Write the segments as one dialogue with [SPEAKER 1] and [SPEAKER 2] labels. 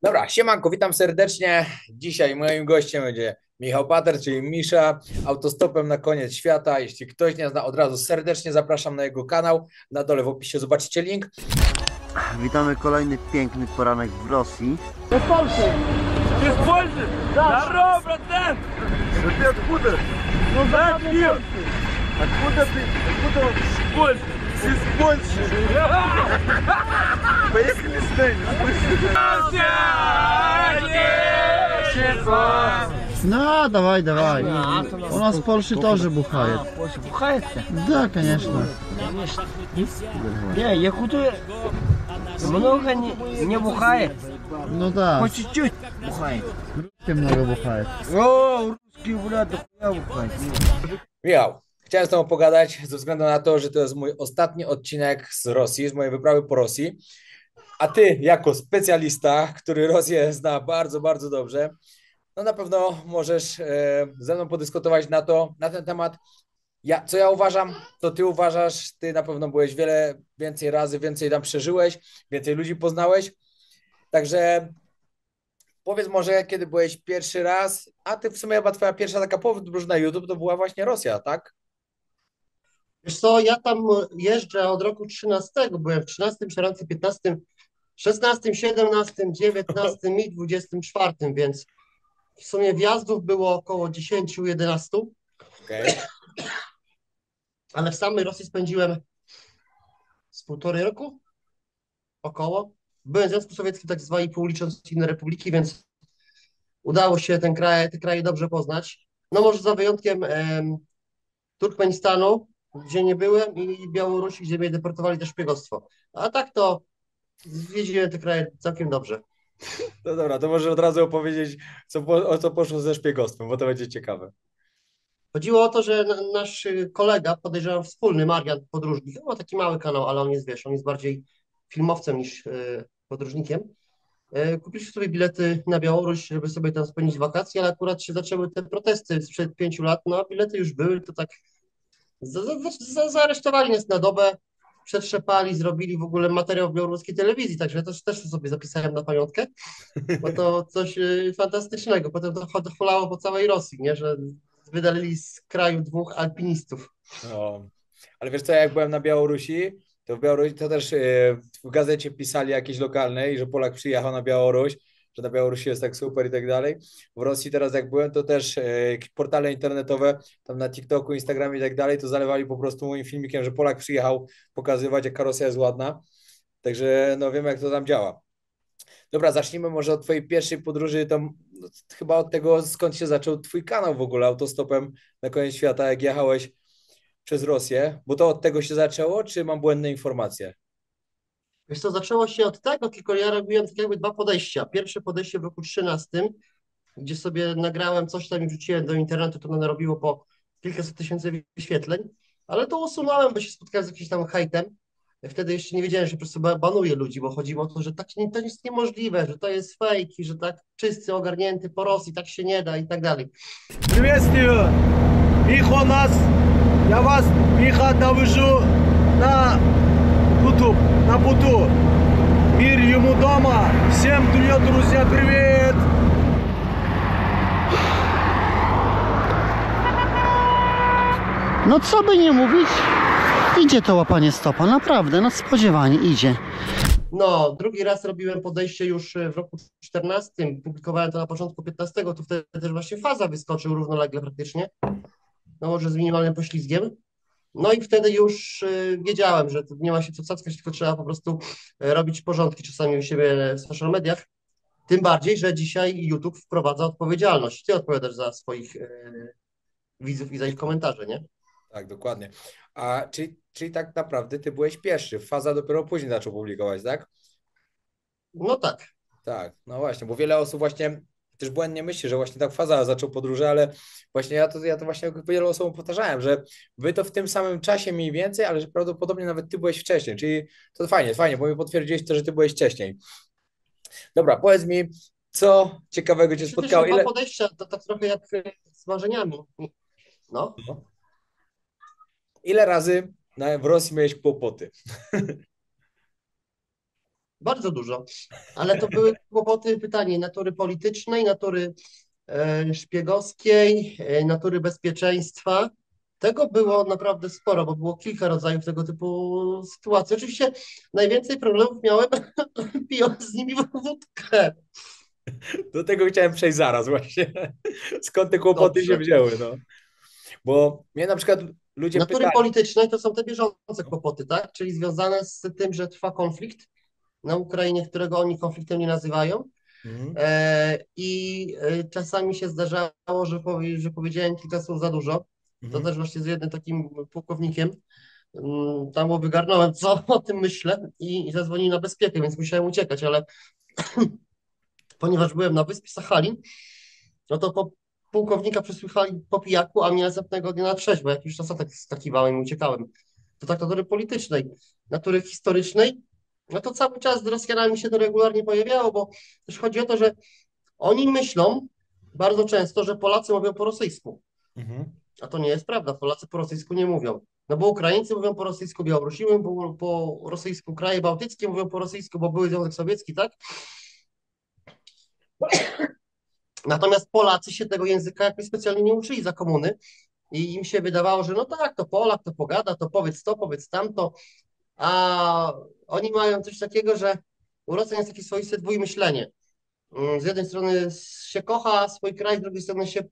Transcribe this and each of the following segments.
[SPEAKER 1] Dobra, siemanko, witam serdecznie. Dzisiaj moim gościem będzie Michał Pater, czyli Misza, autostopem na koniec świata. Jeśli ktoś nie zna, od razu serdecznie zapraszam na jego kanał. Na dole w opisie zobaczycie link.
[SPEAKER 2] Witamy kolejny piękny poranek w Rosji.
[SPEAKER 3] Ты с Польши? Да. Здорово, братан!
[SPEAKER 2] Ty откуда?
[SPEAKER 3] Ну да, пил!
[SPEAKER 2] Откуда ty? Откуда?
[SPEAKER 3] С Польши!
[SPEAKER 2] Ty z Polski. Поехали с nami.
[SPEAKER 4] Да, давай, давай. У нас в Польше тоже бухает.
[SPEAKER 5] Польша бухает-то?
[SPEAKER 4] Да, конечно.
[SPEAKER 5] Не, якуты много не бухает.
[SPEAKER 4] Ну да,
[SPEAKER 5] По чуть-чуть бухает.
[SPEAKER 4] русские много бухает.
[SPEAKER 5] О, русский, блядь, дохуя бухает.
[SPEAKER 1] Michał, chciałem z tobą pogadać ze względu na to, że to jest mój ostatni odcinek z Rosji, z mojej wyprawy po Rosji. A ty, jako specjalista, który Rosję zna bardzo, bardzo dobrze, no na pewno możesz ze mną podyskutować na ten temat. Co ja uważam, to ty uważasz, ty na pewno byłeś więcej razy, więcej tam przeżyłeś, więcej ludzi poznałeś. Także powiedz może, kiedy byłeś pierwszy raz, a ty w sumie chyba twoja pierwsza taka podróż na YouTube to była właśnie Rosja, tak?
[SPEAKER 6] Wiesz co, ja tam jeżdżę od roku 13, byłem w 13, 14, 15, 16, 17, 19 i 24, więc w sumie wjazdów było około 10, 11,
[SPEAKER 1] Okej.
[SPEAKER 6] ale w samej Rosji spędziłem z półtorej roku około. Byłem w Związku Sowieckim, tak zwani pół licząc inne republiki, więc udało się te kraje dobrze poznać. No może za wyjątkiem Turkmenistanu, gdzie nie byłem, i Białorusi, gdzie mnie deportowali za szpiegostwo. A tak to zwiedziłem te kraje całkiem dobrze.
[SPEAKER 1] No dobra, to może od razu opowiedzieć, o co poszło ze szpiegostwem, bo to będzie ciekawe.
[SPEAKER 6] Chodziło o to, że nasz kolega, podejrzewam wspólny, Marian, podróżnik, ma taki mały kanał, ale on jest, wiesz, on jest bardziej filmowcem niż podróżnikiem. Kupiliśmy sobie bilety na Białoruś, żeby sobie tam spędzić wakacje, ale akurat się zaczęły te protesty sprzed 5 lat, no a bilety już były, to tak zaaresztowali nas na dobę, przetrzepali, zrobili w ogóle materiał w białoruskiej telewizji, także też to sobie zapisałem na pamiątkę, bo to coś fantastycznego. Potem to hulało po całej Rosji, nie, że wydalili z kraju dwóch alpinistów.
[SPEAKER 1] No. Ale wiesz co, jak byłem na Białorusi, to w Białorusi to też w gazecie pisali jakieś lokalnej, że Polak przyjechał na Białoruś, że na Białorusi jest tak super i tak dalej. W Rosji teraz jak byłem, to też jakieś portale internetowe, tam na TikToku, Instagramie i tak dalej, to zalewali po prostu moim filmikiem, że Polak przyjechał pokazywać, jaka Rosja jest ładna. Także no wiem, jak to tam działa. Dobra, zacznijmy może od twojej pierwszej podróży, tam no, chyba od tego, skąd się zaczął twój kanał w ogóle, autostopem na koniec świata, jak jechałeś przez Rosję, bo to od tego się zaczęło, czy mam błędne informacje?
[SPEAKER 6] Wiesz co, zaczęło się od tego, tylko ja robiłem tak jakby dwa podejścia. Pierwsze podejście w roku 13, gdzie sobie nagrałem coś tam i wrzuciłem do internetu, to ono robiło po kilkaset tysięcy wyświetleń, ale to usunąłem, bo się spotkałem z jakimś tam hejtem. Wtedy jeszcze nie wiedziałem, że po prostu banuję ludzi, bo chodziło o to, że tak, to jest niemożliwe, że to jest fake i że tak czysty, ogarnięty po Rosji, tak się nie da i tak dalej.
[SPEAKER 3] Приветствую! Миха у нас! Я вас, Миха, довожу на YouTube, на Путу. Мир ему дома! Всем привет, друзья, привет!
[SPEAKER 4] No co by nie mówić, idzie to łapanie stopa, naprawdę, nadspodziewanie idzie.
[SPEAKER 6] No, drugi raz robiłem podejście już w roku 14, publikowałem to na początku 15, to wtedy też właśnie faza wyskoczył równolegle praktycznie, no może z minimalnym poślizgiem. No i wtedy już wiedziałem, że tu nie ma się co cackać, tylko trzeba po prostu robić porządki czasami u siebie w social mediach. Tym bardziej, że dzisiaj YouTube wprowadza odpowiedzialność. Ty odpowiadasz za swoich widzów i za ich komentarze, nie?
[SPEAKER 1] Tak, dokładnie. Czyli tak naprawdę ty byłeś pierwszy, Faza dopiero później zaczął publikować, tak?
[SPEAKER 6] No tak.
[SPEAKER 1] Tak, no właśnie, bo wiele osób właśnie też błędnie myśli, że właśnie tak Faza zaczął podróże, ale właśnie ja to właśnie wielu osobom powtarzałem, że wy to w tym samym czasie mniej więcej, ale że prawdopodobnie nawet ty byłeś wcześniej, czyli to fajnie, fajnie, bo mi potwierdziłeś to, że ty byłeś wcześniej. Dobra, powiedz mi, co ciekawego cię
[SPEAKER 6] Czy też
[SPEAKER 1] spotkało?
[SPEAKER 6] dwa podejścia, to tak trochę jak z marzeniami. No.
[SPEAKER 1] Ile razy w Rosji miałeś kłopoty?
[SPEAKER 6] bardzo dużo, ale to były kłopoty, pytanie natury politycznej, natury szpiegowskiej, natury bezpieczeństwa. Tego było naprawdę sporo, bo było kilka rodzajów tego typu sytuacji. Oczywiście najwięcej problemów miałem pijąc z nimi wódkę.
[SPEAKER 1] Do tego chciałem przejść zaraz właśnie. Skąd te kłopoty się
[SPEAKER 6] Dobrze.
[SPEAKER 1] wzięły, no. Bo mnie na przykład ludzie
[SPEAKER 6] Natury
[SPEAKER 1] pytali,
[SPEAKER 6] politycznej to są te bieżące kłopoty, tak? Czyli związane z tym, że trwa konflikt na Ukrainie, którego oni konfliktem nie nazywają.
[SPEAKER 1] mhm,
[SPEAKER 6] Czasami się zdarzało, że powiedziałem kilka słów za dużo. To
[SPEAKER 1] mhm,
[SPEAKER 6] też właśnie z jednym takim pułkownikiem tam go wygarnąłem, co o tym myślę i zadzwonili na bezpiekę, więc musiałem uciekać, ale ponieważ byłem na wyspie Sachalin, no to pułkownika przesłuchali po pijaku, a mnie następnego dnia na trzeźwo, jak już czasotek skakiwałem i uciekałem. To tak natury politycznej, natury historycznej, no to cały czas z Rosjanami się to regularnie pojawiało, bo też chodzi o to, że oni myślą bardzo często, że Polacy mówią po rosyjsku,
[SPEAKER 1] mhm.
[SPEAKER 6] a to nie jest prawda, Polacy po rosyjsku nie mówią. No bo Ukraińcy mówią po rosyjsku, Białorusi mówią po rosyjsku, kraje bałtyckie mówią po rosyjsku, bo były Związek Sowiecki, tak? Natomiast Polacy się tego języka jakoś specjalnie nie uczyli za komuny i im się wydawało, że no tak, to Polak, to pogada, to, powiedz tamto, a oni mają coś takiego, że u Rosjan jest takie swoiste dwójmyślenie. Z jednej strony się kocha swój kraj, z drugiej strony się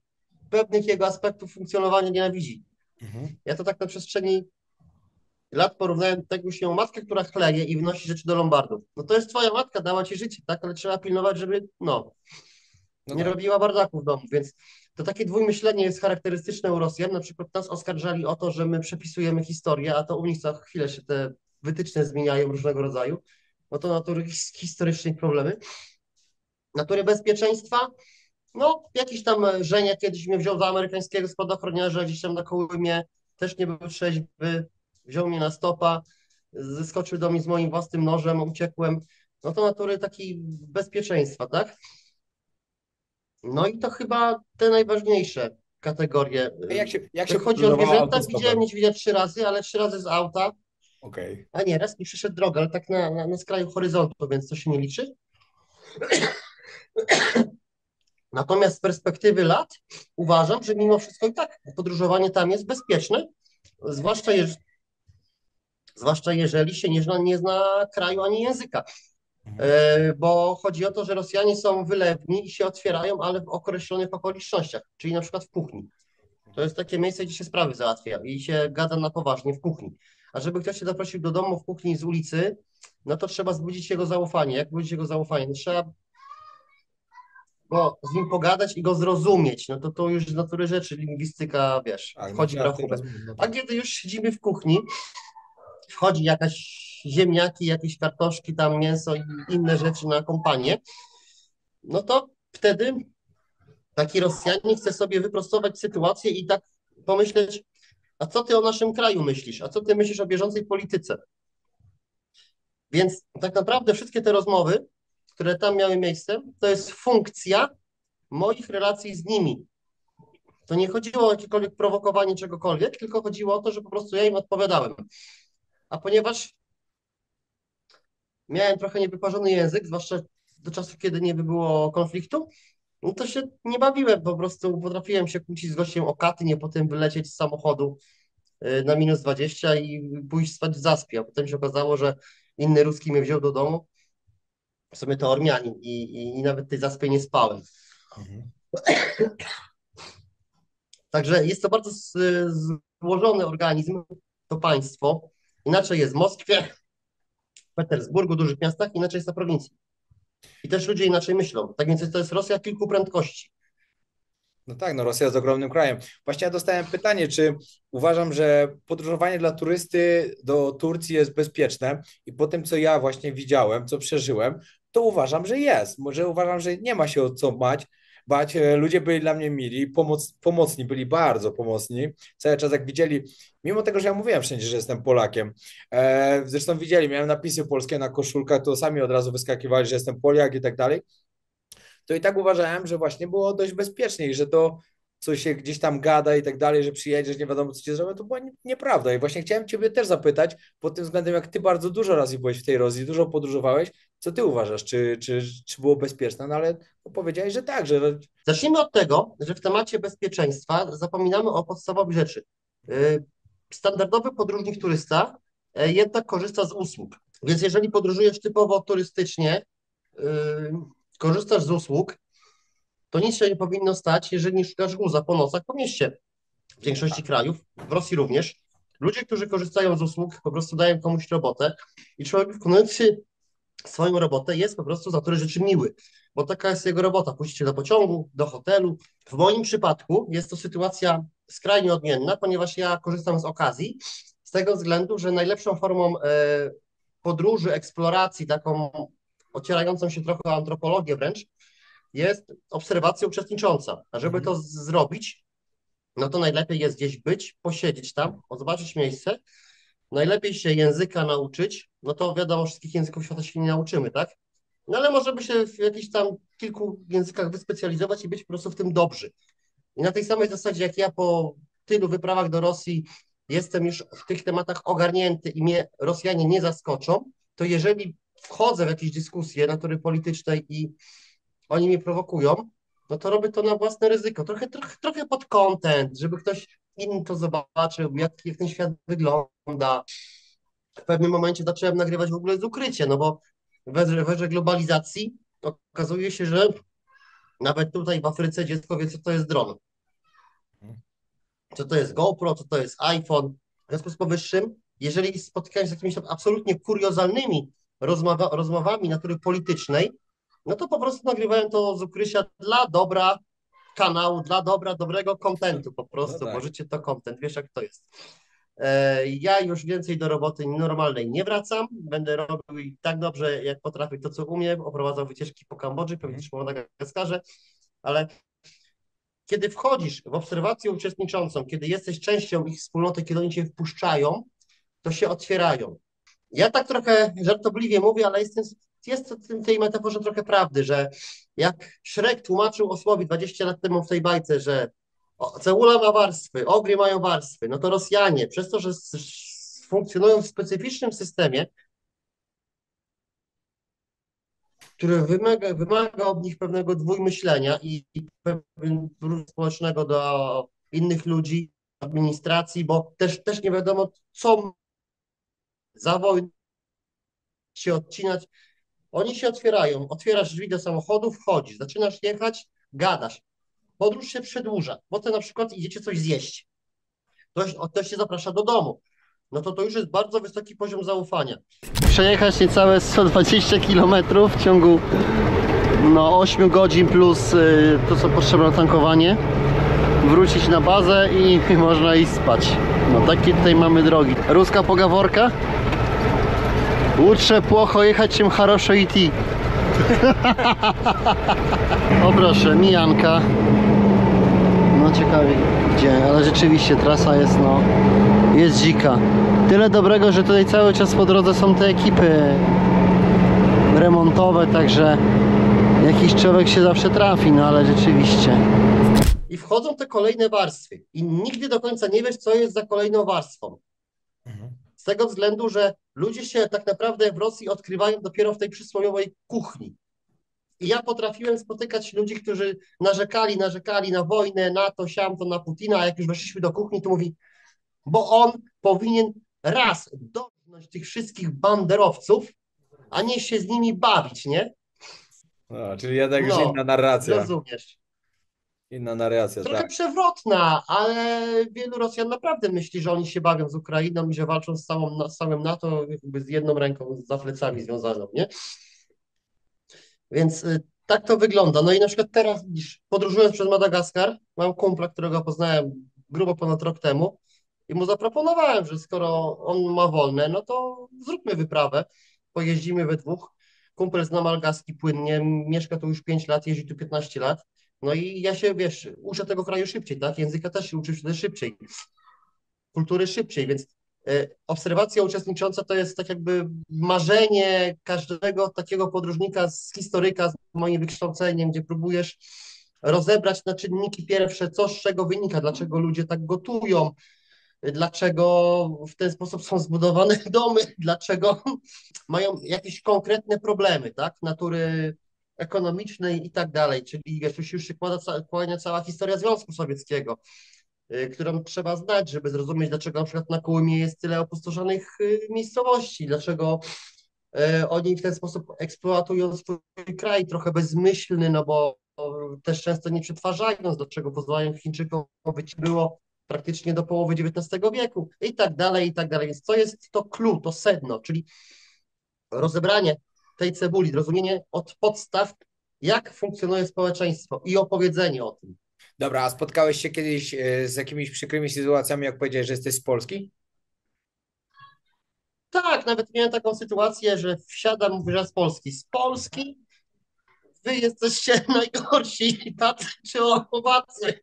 [SPEAKER 6] pewnych jego aspektów funkcjonowania nienawidzi.
[SPEAKER 1] Mhm.
[SPEAKER 6] Ja to tak na przestrzeni lat porównałem do tego się matkę, która chleje i wnosi rzeczy do lombardów. No to jest twoja matka, dała ci życie, tak? Ale trzeba pilnować, żeby
[SPEAKER 1] No
[SPEAKER 6] nie
[SPEAKER 1] tak.
[SPEAKER 6] robiła bardaków w domu, więc to takie dwójmyślenie jest charakterystyczne u Rosjan. Na przykład nas oskarżali o to, że my przepisujemy historię, a to u nich za chwilę się te wytyczne zmieniają różnego rodzaju. No to natury historycznej problemy. Natury bezpieczeństwa, no jakiś tam żeniak kiedyś mnie wziął do amerykańskiego spadochroniarza gdzieś tam na Kołymie, też nie był trzeźwy, wziął mnie na stopa, zeskoczył do mnie z moim własnym nożem, uciekłem. No to natury takiej bezpieczeństwa, tak? No i to chyba te najważniejsze kategorie.
[SPEAKER 1] A jak się
[SPEAKER 6] Jak chodzi o
[SPEAKER 1] podróżowało
[SPEAKER 6] zwierzęta, widziałem
[SPEAKER 1] autostopem?
[SPEAKER 6] niedźwiedzia 3 razy, ale 3 razy z auta,
[SPEAKER 1] Okej.
[SPEAKER 6] a nie, raz mi przyszedł drogę, ale tak na skraju horyzontu, więc to się nie liczy. Natomiast z perspektywy lat uważam, że mimo wszystko i tak podróżowanie tam jest bezpieczne, zwłaszcza, zwłaszcza jeżeli się nie zna kraju ani języka.
[SPEAKER 1] Mhm.
[SPEAKER 6] Bo chodzi o to, że Rosjanie są wylewni i się otwierają, ale w określonych okolicznościach, czyli na przykład w kuchni. To jest takie miejsce, gdzie się sprawy załatwia i się gada na poważnie w kuchni. A żeby ktoś się zaprosił do domu w kuchni z ulicy, no to trzeba zbudzić jego zaufanie. Jak budzić jego zaufanie? No trzeba z nim pogadać i go zrozumieć. No to już z natury rzeczy, lingwistyka, wiesz,
[SPEAKER 1] Tak, no
[SPEAKER 6] wchodzi w
[SPEAKER 1] trzeba w tej
[SPEAKER 6] rachubę.
[SPEAKER 1] rozmowie, no
[SPEAKER 6] A
[SPEAKER 1] tak.
[SPEAKER 6] kiedy już siedzimy w kuchni, wchodzi jakaś ziemniaki, jakieś kartoszki, tam mięso i inne rzeczy na kompanię, no to wtedy taki Rosjanin chce sobie wyprostować sytuację i tak pomyśleć, a co ty o naszym kraju myślisz? A co ty myślisz o bieżącej polityce? Więc tak naprawdę wszystkie te rozmowy, które tam miały miejsce, to jest funkcja moich relacji z nimi. To nie chodziło o jakiekolwiek prowokowanie czegokolwiek, tylko chodziło o to, że po prostu ja im odpowiadałem. A ponieważ miałem trochę niewyparzony język, zwłaszcza do czasu, kiedy nie było konfliktu, no to się nie bawiłem, po prostu potrafiłem się kłócić z gościem o Katynię, potem wylecieć z samochodu na -20 i pójść spać w zaspie, a potem się okazało, że inny Ruski mnie wziął do domu, w sumie to Ormianin i nawet tej zaspie nie spałem.
[SPEAKER 1] Mhm.
[SPEAKER 6] Także jest to bardzo złożony organizm, to państwo. Inaczej jest w Moskwie, w Petersburgu, dużych miastach, inaczej jest na prowincji. I też ludzie inaczej myślą. Tak więc to jest Rosja kilku prędkości.
[SPEAKER 1] No tak, no Rosja jest ogromnym krajem. Właśnie ja dostałem pytanie, czy uważam, że podróżowanie dla turysty do Turcji jest bezpieczne i po tym, co ja właśnie widziałem, co przeżyłem, to uważam, że jest. Może uważam, że nie ma się o co bać. Ludzie byli dla mnie mili, pomocni, byli bardzo pomocni. Cały czas jak widzieli, mimo tego, że ja mówiłem wszędzie, że jestem Polakiem, zresztą widzieli, miałem napisy polskie na koszulkach, to sami od razu wyskakiwali, że jestem Polak i tak dalej, to i tak uważałem, że właśnie było dość bezpiecznie i że to co się gdzieś tam gada i tak dalej, że przyjedziesz, nie wiadomo co cię zrobią, to była nieprawda. I właśnie chciałem ciebie też zapytać pod tym względem, jak ty bardzo dużo razy byłeś w tej Rosji, dużo podróżowałeś, co ty uważasz, czy było bezpieczne? No ale powiedziałeś, że tak, że
[SPEAKER 6] Zacznijmy od tego, że w temacie bezpieczeństwa zapominamy o podstawowych rzeczy. Standardowy podróżnik turysta jednak korzysta z usług. Więc jeżeli podróżujesz typowo turystycznie, korzystasz z usług, to nic się nie powinno stać, jeżeli nie szukasz guza po nocach po mieście. W większości krajów, w Rosji również, ludzie, którzy korzystają z usług, po prostu dają komuś robotę i człowiek wykonujący swoją robotę jest po prostu z natury rzeczy miły, bo taka jest jego robota, puścić cię do pociągu, do hotelu. W moim przypadku jest to sytuacja skrajnie odmienna, ponieważ ja korzystam z okazji, z tego względu, że najlepszą formą podróży, eksploracji, taką ocierającą się trochę o antropologię wręcz, jest obserwacja uczestnicząca. A żeby to zrobić, no to najlepiej jest gdzieś być, posiedzieć tam, zobaczyć miejsce, najlepiej się języka nauczyć, no to wiadomo, wszystkich języków świata się nie nauczymy, tak? No ale możemy się w jakichś tam kilku językach wyspecjalizować i być po prostu w tym dobrzy. I na tej samej zasadzie, jak ja po tylu wyprawach do Rosji jestem już w tych tematach ogarnięty i mnie Rosjanie nie zaskoczą, to jeżeli wchodzę w jakieś dyskusje natury politycznej i oni mnie prowokują, no to robię to na własne ryzyko. Trochę pod content, żeby ktoś inny to zobaczył, jak ten świat wygląda. W pewnym momencie zacząłem nagrywać w ogóle z ukrycia, no bo w erze globalizacji okazuje się, że nawet tutaj w Afryce dziecko wie, co to jest dron. Co to jest GoPro, co to jest iPhone. W związku z powyższym, jeżeli spotykają się z jakimiś absolutnie kuriozalnymi rozmowami natury politycznej, no to po prostu nagrywają to z ukrycia dla dobra kanału, dla dobrego kontentu po prostu,
[SPEAKER 1] no
[SPEAKER 6] bo
[SPEAKER 1] tak.
[SPEAKER 6] życie to content, wiesz jak to jest. Ja już więcej do roboty normalnej nie wracam, będę robił i tak dobrze jak potrafię to, co umiem, oprowadzał wycieczki po Kambodży, pewnie też po Madagaskarze, ale kiedy wchodzisz w obserwację uczestniczącą, kiedy jesteś częścią ich wspólnoty, kiedy oni cię wpuszczają, to się otwierają. Ja tak trochę żartobliwie mówię, ale jest w tej metaforze trochę prawdy, że jak Szrek tłumaczył osłowi 20 lat temu w tej bajce, że cebula ma warstwy, ogry mają warstwy, no to Rosjanie, przez to, że funkcjonują w specyficznym systemie, który wymaga od nich pewnego dwójmyślenia i pewnego społecznego do innych ludzi, administracji, bo też nie wiadomo, co za wojnę się odcinać. Oni się otwierają, otwierasz drzwi do samochodu, wchodzisz, zaczynasz jechać, gadasz. Podróż się przedłuża. Potem na przykład idziecie coś zjeść. Ktoś się zaprasza do domu. No to już jest bardzo wysoki poziom zaufania.
[SPEAKER 4] Przejechać niecałe 120 km w ciągu 8 godzin plus to, co potrzeba na tankowanie. Wrócić na bazę i można iść spać. No takie tutaj mamy drogi. Ruska pogaworka? Лучше плохо ехать, чем хорошо идти. O proszę, mijanka. No ciekawie gdzie, ale rzeczywiście trasa jest jest dzika. Tyle dobrego, że tutaj cały czas po drodze są te ekipy remontowe, także jakiś człowiek się zawsze trafi, no ale rzeczywiście.
[SPEAKER 6] I wchodzą te kolejne warstwy i nigdy do końca nie wiesz, co jest za kolejną warstwą. Z tego względu, że ludzie się tak naprawdę w Rosji odkrywają dopiero w tej przysłowiowej kuchni. I ja potrafiłem spotykać ludzi, którzy narzekali na wojnę, na to, siamto, na Putina, a jak już weszliśmy do kuchni, to mówi, bo on powinien raz dotknąć tych wszystkich banderowców, a nie się z nimi bawić, nie?
[SPEAKER 1] No, czyli jednak już
[SPEAKER 6] No,
[SPEAKER 1] inna narracja.
[SPEAKER 6] rozumiesz.
[SPEAKER 1] Inna narracja,
[SPEAKER 6] Trochę
[SPEAKER 1] tak.
[SPEAKER 6] przewrotna, ale wielu Rosjan naprawdę myśli, że oni się bawią z Ukrainą i że walczą z całym NATO jakby z jedną ręką za plecami związaną, nie? Więc tak to wygląda. No i na przykład teraz, widzisz, podróżując przez Madagaskar, mam kumpla, którego poznałem grubo ponad rok temu i mu zaproponowałem, że skoro on ma wolne, no to zróbmy wyprawę, pojeździmy we dwóch. Kumpel zna malgaski płynnie, mieszka tu już 5 lat, jeździ tu 15 lat. No i ja się, wiesz, uczę tego kraju szybciej, tak? Języka też się uczy wtedy szybciej, kultury szybciej, więc obserwacja uczestnicząca to jest tak jakby marzenie każdego takiego podróżnika, historyka z moim wykształceniem, gdzie próbujesz rozebrać na czynniki pierwsze, co z czego wynika, dlaczego ludzie tak gotują, dlaczego w ten sposób są zbudowane domy, dlaczego mają jakieś konkretne problemy, tak, natury ekonomicznej i tak dalej, czyli wiesz, tu się już się kłania cała historia Związku Sowieckiego, którą trzeba znać, żeby zrozumieć, dlaczego na przykład na Kołymie jest tyle opustoszonych miejscowości, dlaczego oni w ten sposób eksploatują swój kraj, trochę bezmyślny, no bo też często nie przetwarzając, do czego pozwalają Chińczykom być było praktycznie do połowy XIX wieku i tak dalej, i tak dalej. Więc to jest to clue, to sedno, czyli rozebranie tej cebuli, zrozumienie od podstaw, jak funkcjonuje społeczeństwo i opowiedzenie o tym.
[SPEAKER 1] Dobra, a spotkałeś się kiedyś z jakimiś przykrymi sytuacjami, jak powiedziałeś, że jesteś z Polski?
[SPEAKER 6] Tak, nawet miałem taką sytuację, że wsiadam, mówię, że z Polski. Z Polski? Wy jesteście najgorsi, tacy czy ołowacy.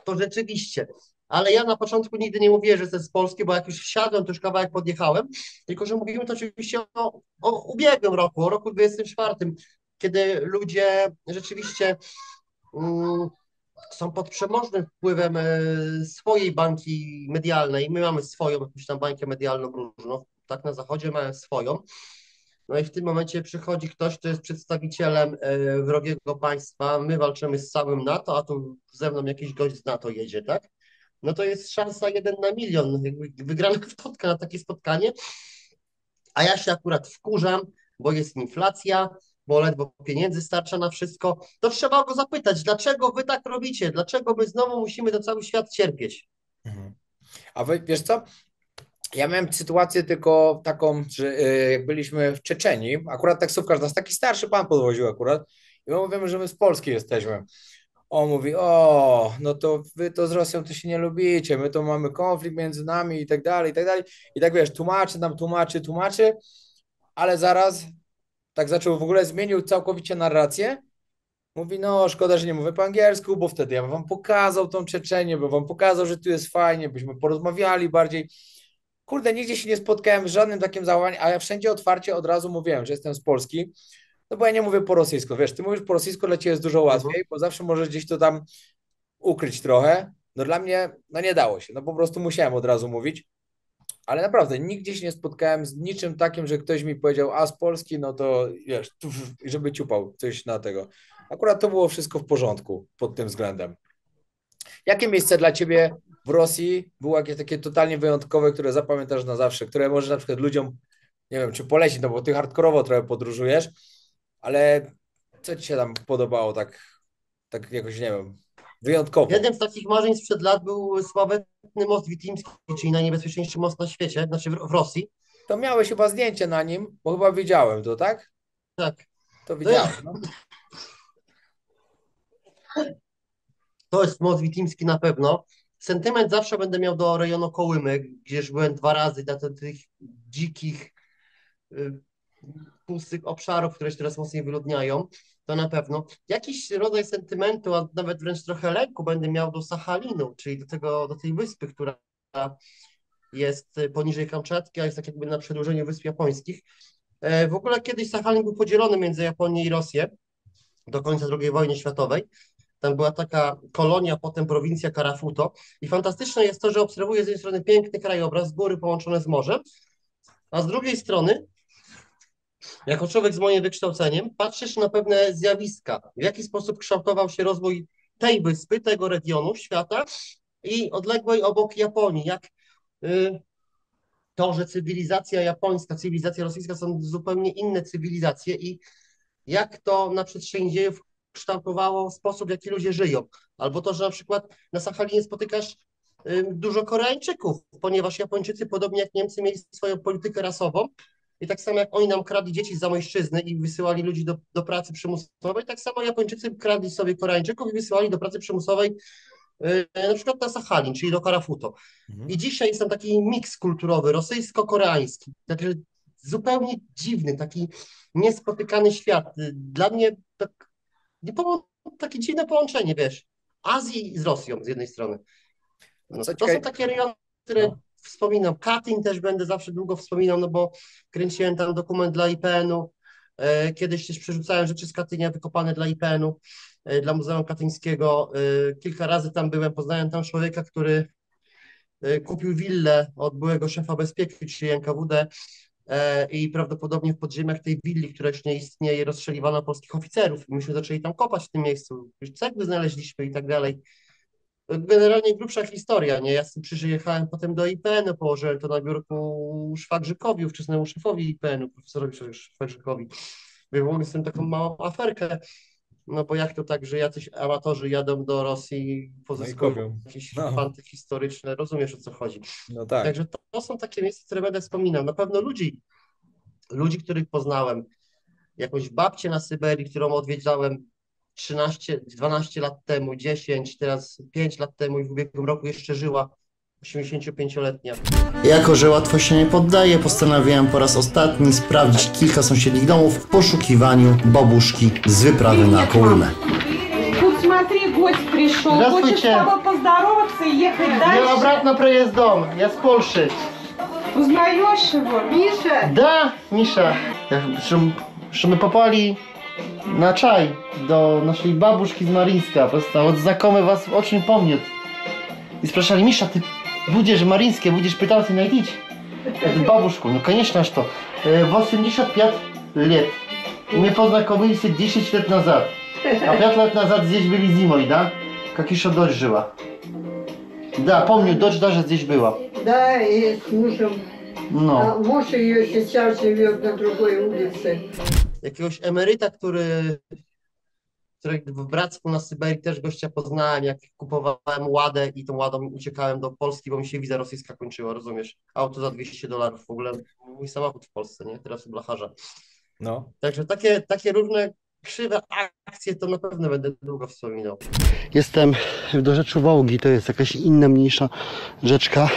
[SPEAKER 6] To rzeczywiście. Ale ja na początku nigdy nie mówiłem, że jestem z Polski, bo jak już wsiadłem, to już kawałek podjechałem, tylko że mówimy to oczywiście o ubiegłym roku, o roku 24, kiedy ludzie rzeczywiście są pod przemożnym wpływem swojej bańki medialnej. My mamy swoją jakąś tam bańkę medialną różną, tak na Zachodzie mają swoją. No i w tym momencie przychodzi ktoś, kto jest przedstawicielem wrogiego państwa, my walczymy z całym NATO, a tu ze mną jakiś gość z NATO jedzie, tak? No to jest szansa 1 na milion, wygrana kwotka na takie spotkanie, a ja się akurat wkurzam, bo jest inflacja, bo ledwo pieniędzy starcza na wszystko, to trzeba go zapytać, dlaczego wy tak robicie, dlaczego my znowu musimy to cały świat cierpieć.
[SPEAKER 1] A wiesz co? Ja miałem sytuację tylko taką, że jak byliśmy w Czeczenii, akurat taksówkarz, nas taki starszy pan podwoził akurat i my mówimy, że my z Polski jesteśmy. On mówi, o, no to wy to z Rosją to się nie lubicie, my to mamy konflikt między nami i tak dalej, i tak dalej. I tak wiesz, tłumaczy, ale zaraz tak zaczął, w ogóle zmienił całkowicie narrację. Mówi, no szkoda, że nie mówię po angielsku, bo wtedy ja bym wam pokazał tą Czeczenię, bo wam pokazał, że tu jest fajnie, byśmy porozmawiali bardziej. Kurde, nigdzie się nie spotkałem z żadnym takim zachowaniem, a ja wszędzie otwarcie od razu mówiłem, że jestem z Polski, no bo ja nie mówię po rosyjsku, wiesz, ty mówisz po rosyjsku, dla ciebie jest dużo łatwiej, bo zawsze możesz gdzieś to tam ukryć trochę. No dla mnie, no nie dało się, no po prostu musiałem od razu mówić, ale naprawdę nigdzie się nie spotkałem z niczym takim, że ktoś mi powiedział, a z Polski, no to wiesz, żeby ciupał coś na tego. Akurat to było wszystko w porządku pod tym względem. Jakie miejsce dla ciebie w Rosji było jakieś takie totalnie wyjątkowe, które zapamiętasz na zawsze, które może na przykład ludziom, nie wiem, czy poleci, no bo ty hardkorowo trochę podróżujesz, ale co ci się tam podobało tak jakoś, nie wiem, wyjątkowo?
[SPEAKER 6] Jednym z takich marzeń sprzed lat był sławetny most witimski, czyli najniebezpieczniejszy most na świecie, znaczy w Rosji.
[SPEAKER 1] To miałeś chyba zdjęcie na nim, bo chyba widziałem to, tak?
[SPEAKER 6] Tak.
[SPEAKER 1] To widziałem, no.
[SPEAKER 6] To jest most witimski na pewno. Sentyment zawsze będę miał do rejonu Kołymy, gdzież byłem 2 razy na tych dzikich, pustych obszarów, które się teraz mocniej wyludniają. To na pewno. Jakiś rodzaj sentymentu, a nawet wręcz trochę lęku będę miał do Sachalinu, czyli do tej wyspy, która jest poniżej Kamczatki, a jest tak jakby na przedłużeniu Wysp Japońskich. W ogóle kiedyś Sachalin był podzielony między Japonię i Rosję do końca II wojny światowej. Tam była taka kolonia, potem prowincja Karafuto. I fantastyczne jest to, że obserwuję z jednej strony piękny krajobraz, góry połączone z morzem, a z drugiej strony, jako człowiek z moim wykształceniem, patrzysz na pewne zjawiska, w jaki sposób kształtował się rozwój tej wyspy, tego regionu świata i odległej obok Japonii. Jak to, że cywilizacja japońska, cywilizacja rosyjska są zupełnie inne cywilizacje i jak to na przestrzeni dziejów kształtowało sposób, w jaki ludzie żyją. Albo to, że na przykład na Sachalinie spotykasz dużo Koreańczyków, ponieważ Japończycy, podobnie jak Niemcy, mieli swoją politykę rasową i tak samo jak oni nam kradli dzieci z Zamojszczyzny i wysyłali ludzi do pracy przymusowej, tak samo Japończycy kradli sobie Koreańczyków i wysyłali do pracy przymusowej na przykład na Sachalin, czyli do Karafuto. I dzisiaj jest tam taki miks kulturowy, rosyjsko-koreański, także zupełnie dziwny, taki niespotykany świat. Dla mnie tak, takie dziwne połączenie, wiesz, Azji z Rosją z jednej strony. No, to są takie rejony, które wspominam. Katyn też będę zawsze długo wspominał, no bo kręciłem tam dokument dla IPN-u. Kiedyś też przerzucałem rzeczy z Katynia wykopane dla IPN-u, dla Muzeum Katyńskiego. Kilka razy tam byłem, poznałem tam człowieka, który kupił willę od byłego szefa bezpieki, czyli NKWD, i prawdopodobnie w podziemiach tej willi, która już nie istnieje, rozstrzeliwano polskich oficerów. I myśmy zaczęli tam kopać w tym miejscu. Już cegły znaleźliśmy i tak dalej. Generalnie grubsza historia, nie? Ja z tym przyjechałem potem do IPN-u, położyłem to na biurku Szwagrzykowi, ówczesnemu szefowi IPN-u, profesorowi Szwagrzykowi. Wywołałem z tym taką małą aferkę, no bo jak to tak, że jacyś amatorzy jadą do Rosji, pozyskują
[SPEAKER 1] kopią.
[SPEAKER 6] jakieś
[SPEAKER 1] No.
[SPEAKER 6] fanty historyczne, rozumiesz, o co chodzi.
[SPEAKER 1] No tak.
[SPEAKER 6] Także to są takie miejsca, które będę wspominał. Na pewno ludzi, których poznałem, jakąś babcię na Syberii, którą odwiedzałem 13, 12 lat temu, 10, teraz 5 lat temu i w ubiegłym roku jeszcze żyła, 85-letnia.
[SPEAKER 4] Jako, że łatwo się nie poddaję, postanowiłem po raz ostatni sprawdzić kilka sąsiednich domów w poszukiwaniu babuszki z wyprawy na Kołymę.
[SPEAKER 7] Тут смотри, гость пришел.
[SPEAKER 4] Здравствуйте.
[SPEAKER 7] Хочешь с тобой поздороваться и ехать дальше?
[SPEAKER 4] обратно проездом, я z Polszy.
[SPEAKER 7] Узнаешь его? Миша?
[SPEAKER 4] Da, Misza. Że my popali na czaj do naszej babuszki z Marinska. Просто вот знакомый вас очень помнит. И спрашивали: Миша, ты будешь Маринске, будешь пытаться найти эту бабушку? Ну, конечно, что. 85 лет. Мы познакомились 10 лет назад. А 5 лет назад здесь были зимой, да? Как еще дочь жила. Да, помню, дочь даже здесь была.
[SPEAKER 8] Да, и с мужем.
[SPEAKER 4] No.
[SPEAKER 8] А муж ее сейчас живет на другой улице.
[SPEAKER 6] Jakiegoś emeryta, którego w Bracku na Syberii też gościa poznałem, jak kupowałem ładę i tą ładą uciekałem do Polski, bo mi się wiza rosyjska kończyła, rozumiesz? Auto za $200, w ogóle mój samochód w Polsce, nie? Teraz u blacharza.
[SPEAKER 1] No.
[SPEAKER 6] Także takie różne krzywe akcje to na pewno będę długo wspominał.
[SPEAKER 4] Jestem w dorzeczu Wołgi, to jest jakaś inna, mniejsza rzeczka.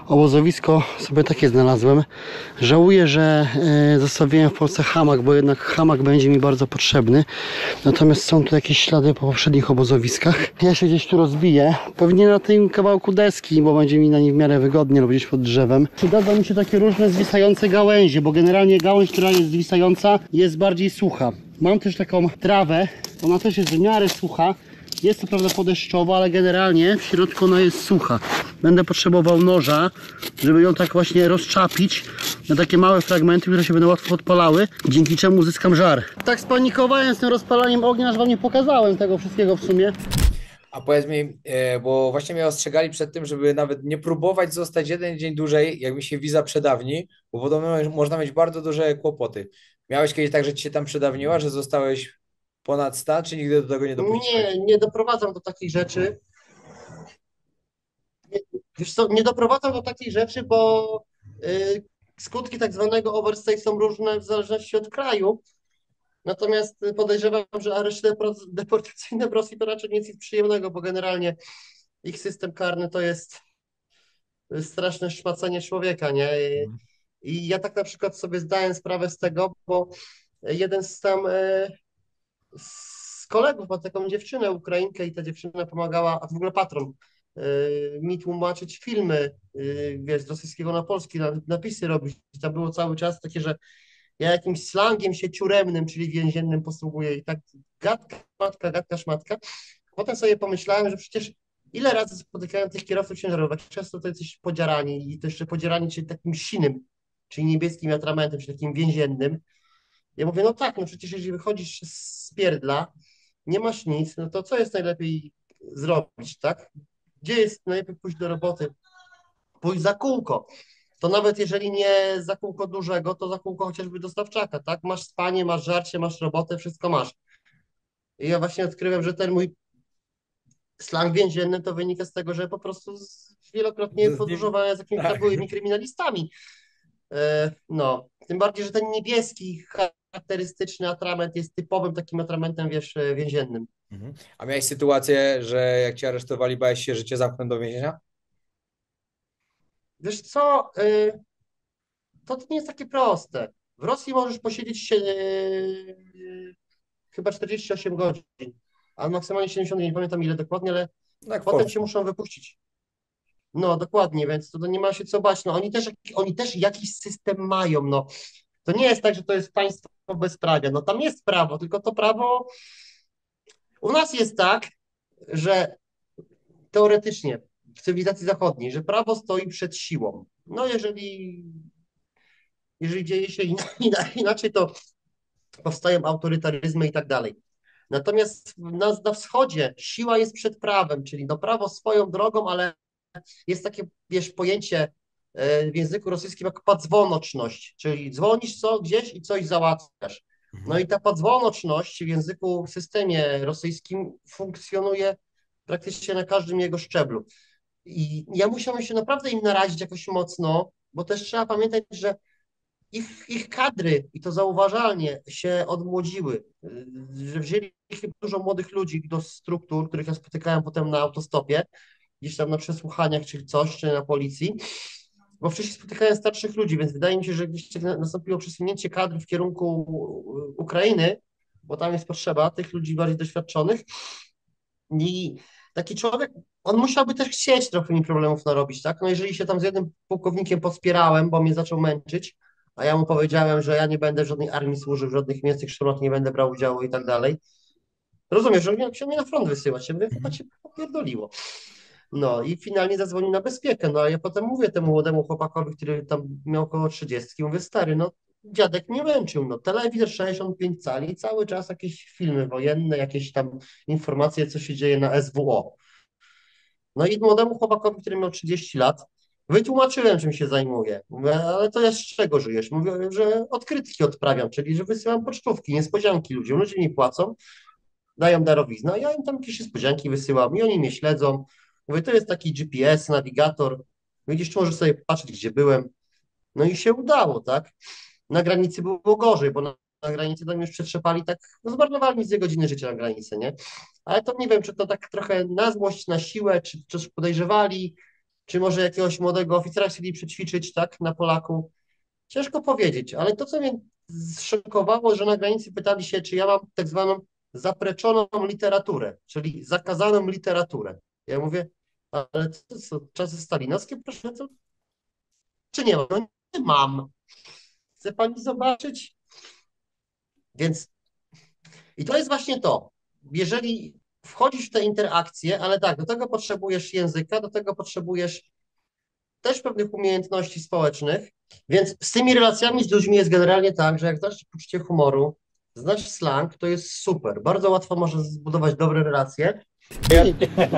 [SPEAKER 4] Obozowisko sobie takie znalazłem. Żałuję, że zostawiłem w Polsce hamak, bo jednak hamak będzie mi bardzo potrzebny. Natomiast są tu jakieś ślady po poprzednich obozowiskach. Ja się gdzieś tu rozbiję. Pewnie na tym kawałku deski, bo będzie mi na nim w miarę wygodnie, lub gdzieś pod drzewem. Przydają mi się takie różne zwisające gałęzie, bo generalnie gałęź, która jest zwisająca, jest bardziej sucha. Mam też taką trawę, ona też jest w miarę sucha. Jest to prawda podeszczowa, ale generalnie w środku ona jest sucha. Będę potrzebował noża, żeby ją tak właśnie rozczapić na takie małe fragmenty, które się będą łatwo odpalały, dzięki czemu uzyskam żar. Tak spanikowałem z tym rozpalaniem ognia, że wam nie pokazałem tego wszystkiego w sumie.
[SPEAKER 1] A powiedz mi, bo właśnie mnie ostrzegali przed tym, żeby nawet nie próbować zostać jeden dzień dłużej, jak mi się wiza przedawni, bo podobno można mieć bardzo duże kłopoty. Miałeś kiedyś tak, że ci się tam przedawniła, że zostałeś ponad 100, czy nigdy do tego nie dopuściłeś?
[SPEAKER 6] Nie doprowadzam do takich rzeczy. Wiesz co, nie doprowadzam do takich rzeczy, bo skutki tak zwanego overstay są różne w zależności od kraju. Natomiast podejrzewam, że areszty deportacyjne w Rosji to raczej nic przyjemnego, bo generalnie ich system karny to jest straszne szmacenie człowieka, nie? I ja tak na przykład sobie zdałem sprawę z tego, bo jeden z kolegów ma taką dziewczynę, Ukrainkę, i ta dziewczyna pomagała, a w ogóle patron, mi tłumaczyć filmy, wiesz, z rosyjskiego na polski, napisy robić. Tam było cały czas takie, że ja jakimś slangiem się ciuremnym, czyli więziennym posługuję i tak gadka, szmatka. Potem sobie pomyślałem, że przecież ile razy spotykałem tych kierowców ciężarówek, często to jesteś podziarani i to jeszcze podziarani, czyli takim sinym, czyli niebieskim atramentem, czyli takim więziennym. Ja mówię, no tak, no przecież jeżeli wychodzisz z pierdla, nie masz nic, no to co jest najlepiej zrobić, tak? Gdzie jest najlepiej pójść do roboty? Pójść za kółko. To nawet jeżeli nie za kółko dużego, to za kółko chociażby dostawczaka, tak? Masz spanie, masz żarcie, masz robotę, wszystko masz. I ja właśnie odkryłem, że ten mój slang więzienny to wynika z tego, że po prostu wielokrotnie podróżowałem z jakimiś byłymi kryminalistami. No, tym bardziej, że ten niebieski, charakterystyczny atrament jest typowym takim atramentem, wiesz, więziennym.
[SPEAKER 1] A miałeś sytuację, że jak cię aresztowali, bałeś się, że cię zamkną do więzienia?
[SPEAKER 6] Wiesz co, to nie jest takie proste. W Rosji możesz posiedzieć się chyba 48 godzin, a maksymalnie 70, nie pamiętam ile dokładnie, ale
[SPEAKER 1] Tak,
[SPEAKER 6] potem cię muszą wypuścić. No, dokładnie, więc to nie ma się co bać. No, oni też jakiś system mają. No. To nie jest tak, że to jest państwo bezprawia. No tam jest prawo, tylko to prawo u nas jest tak, że teoretycznie w cywilizacji zachodniej, że prawo stoi przed siłą. No jeżeli dzieje się inaczej, to powstają autorytaryzmy i tak dalej. Natomiast na wschodzie siła jest przed prawem, czyli no prawo swoją drogą, ale jest takie, wiesz, pojęcie w języku rosyjskim jak padzwonoczność, czyli dzwonisz gdzieś i coś załatwiasz. No i ta padzwonoczność w systemie rosyjskim funkcjonuje praktycznie na każdym jego szczeblu. I ja musiałem się naprawdę im narazić jakoś mocno, bo też trzeba pamiętać, że ich kadry, i to zauważalnie, się odmłodziły, że wzięli dużo młodych ludzi do struktur, których ja spotykałem potem na autostopie, gdzieś tam na przesłuchaniach czy coś, czy na policji, bo wcześniej spotykałem starszych ludzi, więc wydaje mi się, że gdzieś nastąpiło przesunięcie kadr w kierunku Ukrainy, bo tam jest potrzeba tych ludzi bardziej doświadczonych i taki człowiek, on musiałby też chcieć trochę mi problemów narobić, tak? No jeżeli się tam z jednym pułkownikiem pospierałem, bo mnie zaczął męczyć, a ja mu powiedziałem, że ja nie będę w żadnej armii służył, w żadnych mięsnych szturmach nie będę brał udziału i tak dalej. Rozumiesz, że on chciał mnie na front wysyłać, ja mówię, chyba cię popierdoliło. No i finalnie zadzwonił na bezpiekę, no a ja potem mówię temu młodemu chłopakowi, który tam miał około 30, mówię, stary, no dziadek mnie męczył, no telewizor 65 cali, cały czas jakieś filmy wojenne, jakieś tam informacje, co się dzieje na SWO. No i młodemu chłopakowi, który miał 30 lat, wytłumaczyłem, czym się zajmuję. Mówię, ale to ja z czego żyjesz? Mówię, że odkrytki odprawiam, czyli że wysyłam pocztówki, niespodzianki ludziom. Ludzie mi płacą, dają darowiznę, a ja im tam jakieś niespodzianki wysyłam i oni mnie śledzą. Mówię, to jest taki GPS, nawigator. Widzisz, możesz sobie patrzeć, gdzie byłem. No i się udało, tak? Na granicy było gorzej, bo na granicy tam już przetrzepali tak, no zmarnowali mi 2 godziny życia na granicy, nie? Ale to nie wiem, czy to tak trochę na złość, na siłę, czy coś podejrzewali, czy może jakiegoś młodego oficera chcieli przećwiczyć, tak, na Polaku. Ciężko powiedzieć, ale to, co mnie zszokowało, że na granicy pytali się, czy ja mam tak zwaną zapreczoną literaturę, czyli zakazaną literaturę. Ja mówię, ale to są czasy stalinowskie, proszę, to, czy nie mam? No nie mam. Chce pani zobaczyć? Więc i to jest właśnie to. Jeżeli wchodzisz w te interakcje, ale tak, do tego potrzebujesz języka, do tego potrzebujesz też pewnych umiejętności społecznych, więc z tymi relacjami z ludźmi jest generalnie tak, że jak znasz poczucie humoru, znasz slang, to jest super. Bardzo łatwo można zbudować dobre relacje.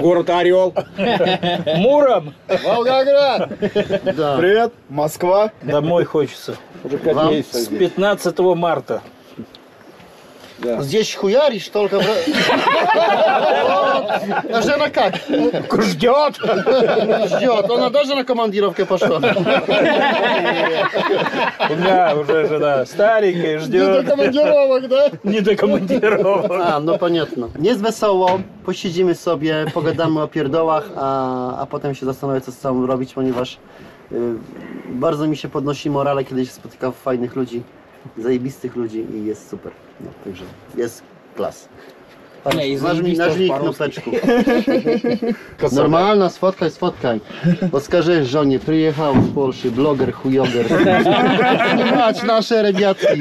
[SPEAKER 9] Город Орел. Муром.
[SPEAKER 5] Волгоград!
[SPEAKER 4] Да.
[SPEAKER 5] Привет, Москва.
[SPEAKER 9] Домой хочется.
[SPEAKER 5] Уже 5
[SPEAKER 4] Вам
[SPEAKER 5] месяцев
[SPEAKER 9] С
[SPEAKER 5] здесь.
[SPEAKER 9] 15 марта.
[SPEAKER 5] Да.
[SPEAKER 4] Здесь хуяришь только... А жена как?
[SPEAKER 9] Ждет.
[SPEAKER 4] Ждет. Она даже на командировке пошла.
[SPEAKER 9] У меня уже жена старенькая,
[SPEAKER 4] Не до
[SPEAKER 9] ждет.
[SPEAKER 4] командировок, да?
[SPEAKER 9] Не до командировок.
[SPEAKER 4] A, no понятно. Jest wesoło, posiedzimy sobie, pogadamy o pierdołach, a potem się zastanowię, co z całym robić, ponieważ bardzo mi się podnosi morale, kiedy się spotykam fajnych ludzi, zajebistych ludzi i jest super. No, także jest klas.
[SPEAKER 5] Nie, i
[SPEAKER 4] Nażmij
[SPEAKER 5] zajebistą
[SPEAKER 4] knopeczku. Normalna, sfotkaj. Bo скажи żonie, przyjechał z Polski, bloger, chujoger. Sнимать nasze ребятки.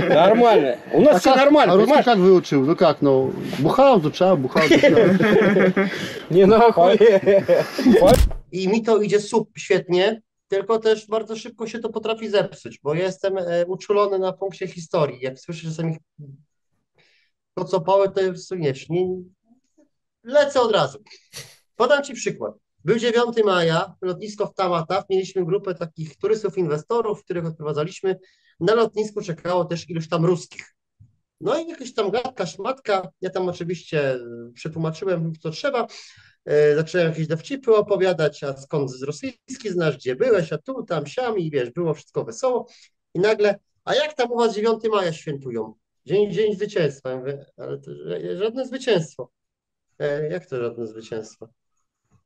[SPEAKER 5] Нормально. У нас все нормально,
[SPEAKER 4] А русский
[SPEAKER 5] понимаешь?
[SPEAKER 4] как выучил? Ну как, ну, бухал, дучал.
[SPEAKER 5] Не нахуй.
[SPEAKER 6] I mi to idzie świetnie, tylko też bardzo szybko się to potrafi zepsuć, bo ja jestem uczulony na punkcie historii. Jak słyszę czasami to, co pałę, to jest nie, lecę od razu. Podam Ci przykład. Był 9 maja, lotnisko w Tamatach, mieliśmy grupę takich turystów, inwestorów, których odprowadzaliśmy. Na lotnisku czekało też iluś tam ruskich. No i jakaś tam gadka, szmatka, ja tam oczywiście przetłumaczyłem, co trzeba. Zacząłem jakieś dowcipy opowiadać, a skąd z rosyjski znasz, gdzie byłeś, a tu, tam, siam i wiesz, było wszystko wesoło. I nagle, a jak tam u was 9 maja świętują? Dzień zwycięstwa. Ja mówię, ale to żadne zwycięstwo. Jak to żadne zwycięstwo?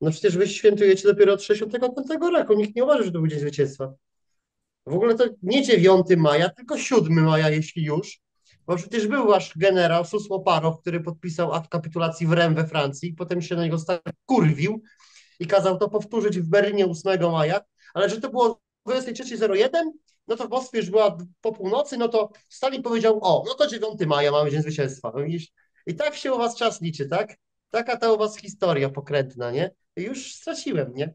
[SPEAKER 6] No przecież wy świętujecie dopiero od 65 roku, nikt nie uważa, że to był dzień zwycięstwa. W ogóle to nie 9 maja, tylko 7 maja, jeśli już. Bo przecież był wasz generał Susłoparow, który podpisał akt kapitulacji w Rem we Francji, potem się na niego kurwił i kazał to powtórzyć w Berlinie 8 maja, ale że to było 23:01, no to w Moskwie już była po północy, no to Stalin powiedział, o, no to 9 maja mamy Dzień Zwycięstwa. No widzisz? I tak się u was czas liczy, tak? Taka ta u was historia pokrętna, nie? I już straciłem, nie?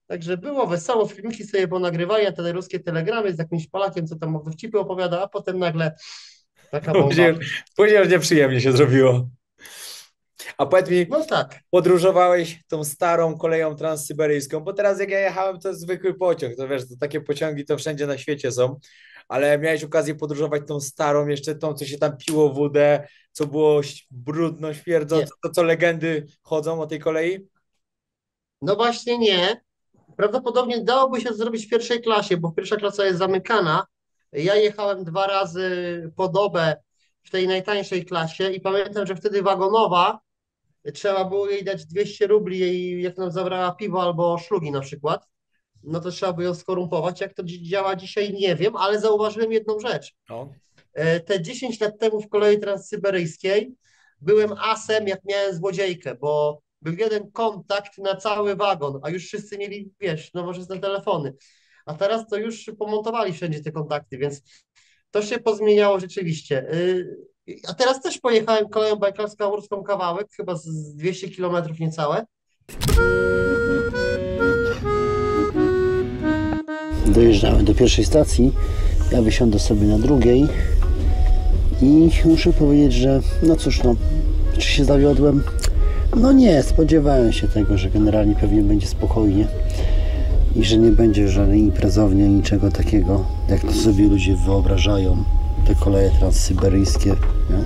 [SPEAKER 6] Także było wesoło, filmiki sobie ponagrywali, a te ruskie telegramy z jakimś Polakiem, co tam dowcipy opowiada, a potem nagle taka bomba.
[SPEAKER 1] Później już nieprzyjemnie się zrobiło. A powiedz mi,
[SPEAKER 6] No tak.
[SPEAKER 1] podróżowałeś tą starą koleją transsyberyjską, bo teraz jak ja jechałem, to jest zwykły pociąg, to wiesz, to takie pociągi to wszędzie na świecie są, ale miałeś okazję podróżować tą starą, jeszcze tą, co się tam piło wódę, co było brudno, śmierdzące, to co legendy chodzą o tej kolei?
[SPEAKER 6] No właśnie nie. Prawdopodobnie dałoby się to zrobić w pierwszej klasie, bo pierwsza klasa jest zamykana. Ja jechałem 2 razy po dobę w tej najtańszej klasie i pamiętam, że wtedy wagonowa, trzeba było jej dać 200 rubli, jej, jak nam zabrała piwo albo szlugi na przykład, no to trzeba by ją skorumpować. Jak to działa dzisiaj, nie wiem, ale zauważyłem jedną rzecz.
[SPEAKER 1] No.
[SPEAKER 6] Te 10 lat temu w kolei transsyberyjskiej byłem asem, jak miałem złodziejkę, bo był jeden kontakt na cały wagon, a już wszyscy mieli, wiesz, nowoczesne telefony. A teraz to już pomontowali wszędzie te kontakty, więc to się pozmieniało rzeczywiście. A teraz też pojechałem koleją bajkalsko-amurską kawałek, chyba z 200 kilometrów niecałe.
[SPEAKER 4] Dojeżdżamy do pierwszej stacji, ja wysiądę sobie na drugiej i muszę powiedzieć, że no cóż, no, czy się zawiodłem? No nie, spodziewałem się tego, że generalnie pewnie będzie spokojnie i że nie będzie żadnej imprezowni, niczego takiego, jak to sobie ludzie wyobrażają, te koleje transsyberyjskie, nie?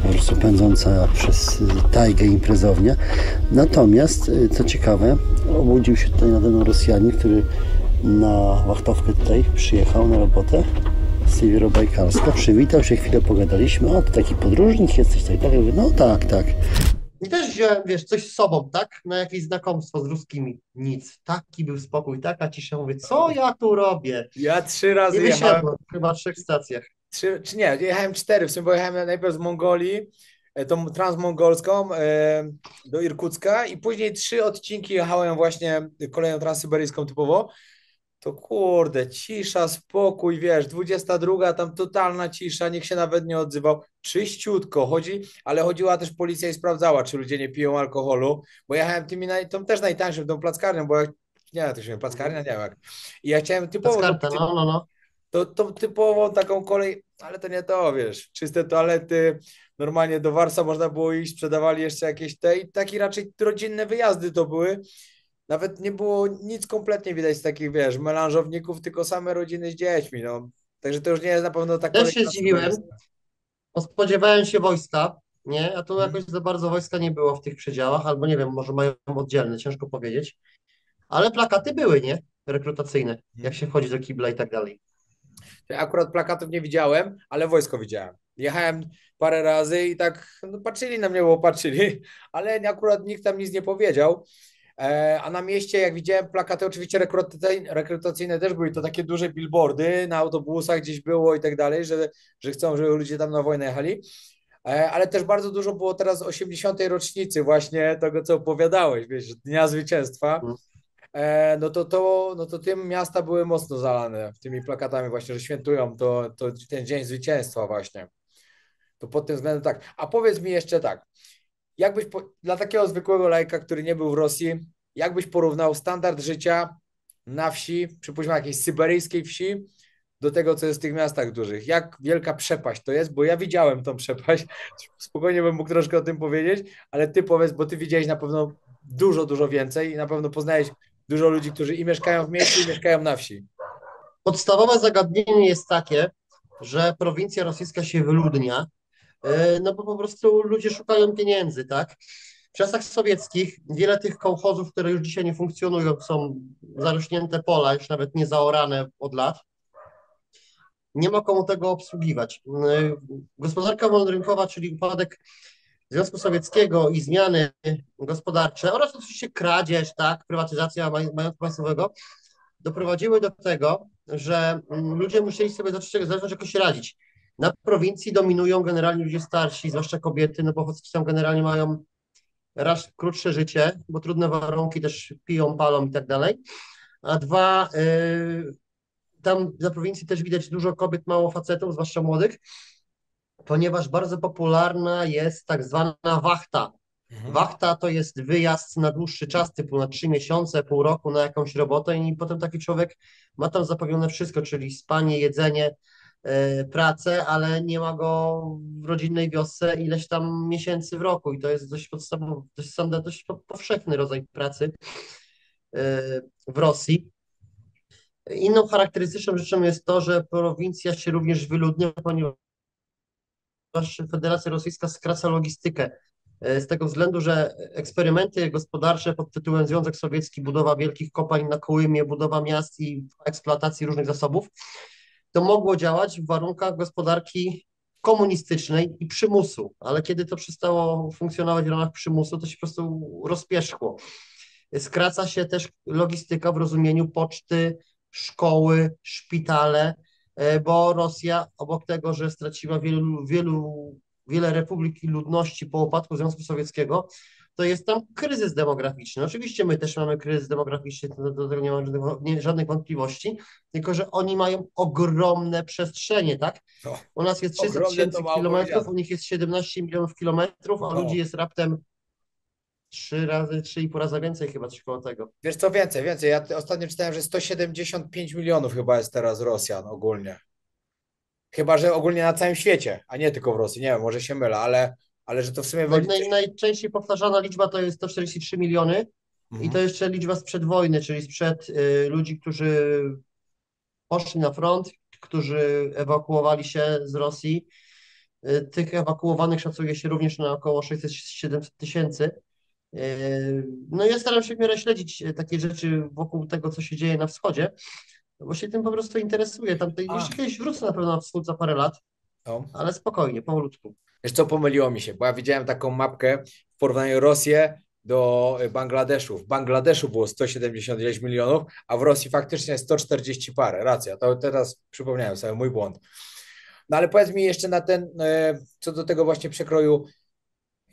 [SPEAKER 4] Po prostu pędząca przez tajgę imprezownia. Natomiast, co ciekawe, obudził się tutaj nade mną Rosjanin, który na wachtowkę tutaj przyjechał na robotę z Siewierobajkalska, przywitał się, chwilę pogadaliśmy, o, to taki podróżnik jesteś, tak, ja mówię, no tak, tak.
[SPEAKER 6] I też wziąłem, wiesz, coś z sobą, tak? Na jakieś znakomstwo z ruskimi. Nic. Taki był spokój, taka cisza. Mówię, co ja tu robię?
[SPEAKER 1] Ja 3 razy
[SPEAKER 6] I
[SPEAKER 1] jechałem.
[SPEAKER 6] wysiadłem chyba w 3 stacjach.
[SPEAKER 1] Czy nie, jechałem 4, w sumie, bo jechałem najpierw z Mongolii, tą transmongolską do Irkucka i później 3 odcinki jechałem właśnie koleją transsyberyjską typowo. To kurde, cisza, spokój, wiesz, 22, tam totalna cisza, nikt się nawet nie odzywał, czyściutko chodzi, ale chodziła też policja i sprawdzała, czy ludzie nie piją alkoholu, bo jechałem tą też najtańszą, tą plackarnią, bo nie, to się plackarnia, nie wiem jak. I ja chciałem typowo,
[SPEAKER 6] Skarpę, no.
[SPEAKER 1] to typową taką kolej, ale to nie to, wiesz, czyste toalety, normalnie do Warsa można było iść, sprzedawali jeszcze jakieś te i takie raczej rodzinne wyjazdy to były. Nawet nie było nic kompletnie widać z takich, wiesz, melanżowników, tylko same rodziny z dziećmi, no. Także to już nie jest na pewno ta kolej.
[SPEAKER 6] Też się zdziwiłem, bo spodziewałem się wojska, nie? A tu jakoś za bardzo wojska nie było w tych przedziałach, albo nie wiem, może mają oddzielne, ciężko powiedzieć. Ale plakaty były, nie? Rekrutacyjne, jak się wchodzi do kibla i tak dalej.
[SPEAKER 1] Ja akurat plakatów nie widziałem, ale wojsko widziałem. Jechałem parę razy i tak no, patrzyli na mnie, bo patrzyli, ale akurat nikt tam nic nie powiedział. A na mieście, jak widziałem plakaty, oczywiście rekrutacyjne też były, to takie duże billboardy na autobusach gdzieś było i tak dalej, że chcą, żeby ludzie tam na wojnę jechali. Ale też bardzo dużo było teraz 80. rocznicy właśnie tego, co opowiadałeś, wiesz, Dnia Zwycięstwa. No to tym miasta były mocno zalane tymi plakatami właśnie, że świętują to ten Dzień Zwycięstwa właśnie. To pod tym względem tak. A powiedz mi jeszcze tak, jakbyś dla takiego zwykłego laika, który nie był w Rosji, jakbyś porównał standard życia na wsi, przypuśćmy jakiejś syberyjskiej wsi, do tego, co jest w tych miastach dużych? Jak wielka przepaść to jest? Bo ja widziałem tą przepaść, spokojnie bym mógł troszkę o tym powiedzieć, ale ty powiedz, bo ty widziałeś na pewno dużo więcej i na pewno poznałeś dużo ludzi, którzy i mieszkają w mieście, i mieszkają na wsi.
[SPEAKER 6] Podstawowe zagadnienie jest takie, że prowincja rosyjska się wyludnia, no bo po prostu ludzie szukają pieniędzy, tak? W czasach sowieckich wiele tych kołchozów, które już dzisiaj nie funkcjonują, są zarośnięte pola, już nawet nie zaorane od lat. Nie ma komu tego obsługiwać. Gospodarka wolnorynkowa, czyli upadek Związku Sowieckiego i zmiany gospodarcze oraz oczywiście kradzież, tak, prywatyzacja majątku państwowego doprowadziły do tego, że ludzie musieli sobie zacząć jakoś radzić. Na prowincji dominują generalnie ludzie starsi, zwłaszcza kobiety, no bo Ochotnicy tam generalnie mają raz krótsze życie, bo trudne warunki, też piją, palą i tak dalej, a dwa tam na prowincji też widać dużo kobiet, mało facetów, zwłaszcza młodych, ponieważ bardzo popularna jest tak zwana wachta. Wachta to jest wyjazd na dłuższy czas, typu na 3 miesiące, pół roku na jakąś robotę i potem taki człowiek ma tam zapewnione wszystko, czyli spanie, jedzenie, pracę, ale nie ma go w rodzinnej wiosce ileś tam miesięcy w roku i to jest dość podstawowy, dość powszechny rodzaj pracy w Rosji. Inną charakterystyczną rzeczą jest to, że prowincja się również wyludnia, ponieważ Federacja Rosyjska skraca logistykę. Z tego względu, że eksperymenty gospodarcze pod tytułem Związek Sowiecki, budowa wielkich kopalń na Kołymie, budowa miast i eksploatacji różnych zasobów, to mogło działać w warunkach gospodarki komunistycznej i przymusu, ale kiedy to przestało funkcjonować w ramach przymusu, to się po prostu rozpierzchło. Skraca się też logistyka w rozumieniu poczty, szkoły, szpitale, bo Rosja obok tego, że straciła wiele republik i ludności po upadku Związku Sowieckiego, to jest tam kryzys demograficzny. Oczywiście my też mamy kryzys demograficzny, do tego nie ma żadnych wątpliwości, tylko że oni mają ogromne przestrzenie, tak? U nas jest 300 tysięcy kilometrów, u nich jest 17 milionów kilometrów, a ludzi jest raptem 3,5 razy więcej, chyba coś koło tego.
[SPEAKER 1] Wiesz co, więcej. Ja ostatnio czytałem, że 175 milionów chyba jest teraz Rosjan ogólnie. Chyba, że ogólnie na całym świecie, a nie tylko w Rosji. Nie wiem, może się mylę, ale że to w sumie...
[SPEAKER 6] Najczęściej powtarzana liczba to jest 143 miliony i to jeszcze liczba sprzed wojny, czyli sprzed ludzi, którzy poszli na front, którzy ewakuowali się z Rosji. Tych ewakuowanych szacuje się również na około 600-700 tysięcy. No ja staram się w miarę śledzić takie rzeczy wokół tego, co się dzieje na wschodzie, bo się tym po prostu interesuję. Jeszcze kiedyś wrócę na pewno na wschód za parę lat, ale spokojnie, powolutku.
[SPEAKER 1] Wiesz co, pomyliło mi się, bo ja widziałem taką mapkę w porównaniu Rosję do Bangladeszu. W Bangladeszu było 170 milionów, a w Rosji faktycznie 140 parę. Racja, to teraz przypomniałem sobie mój błąd. No ale powiedz mi jeszcze na co do tego właśnie przekroju,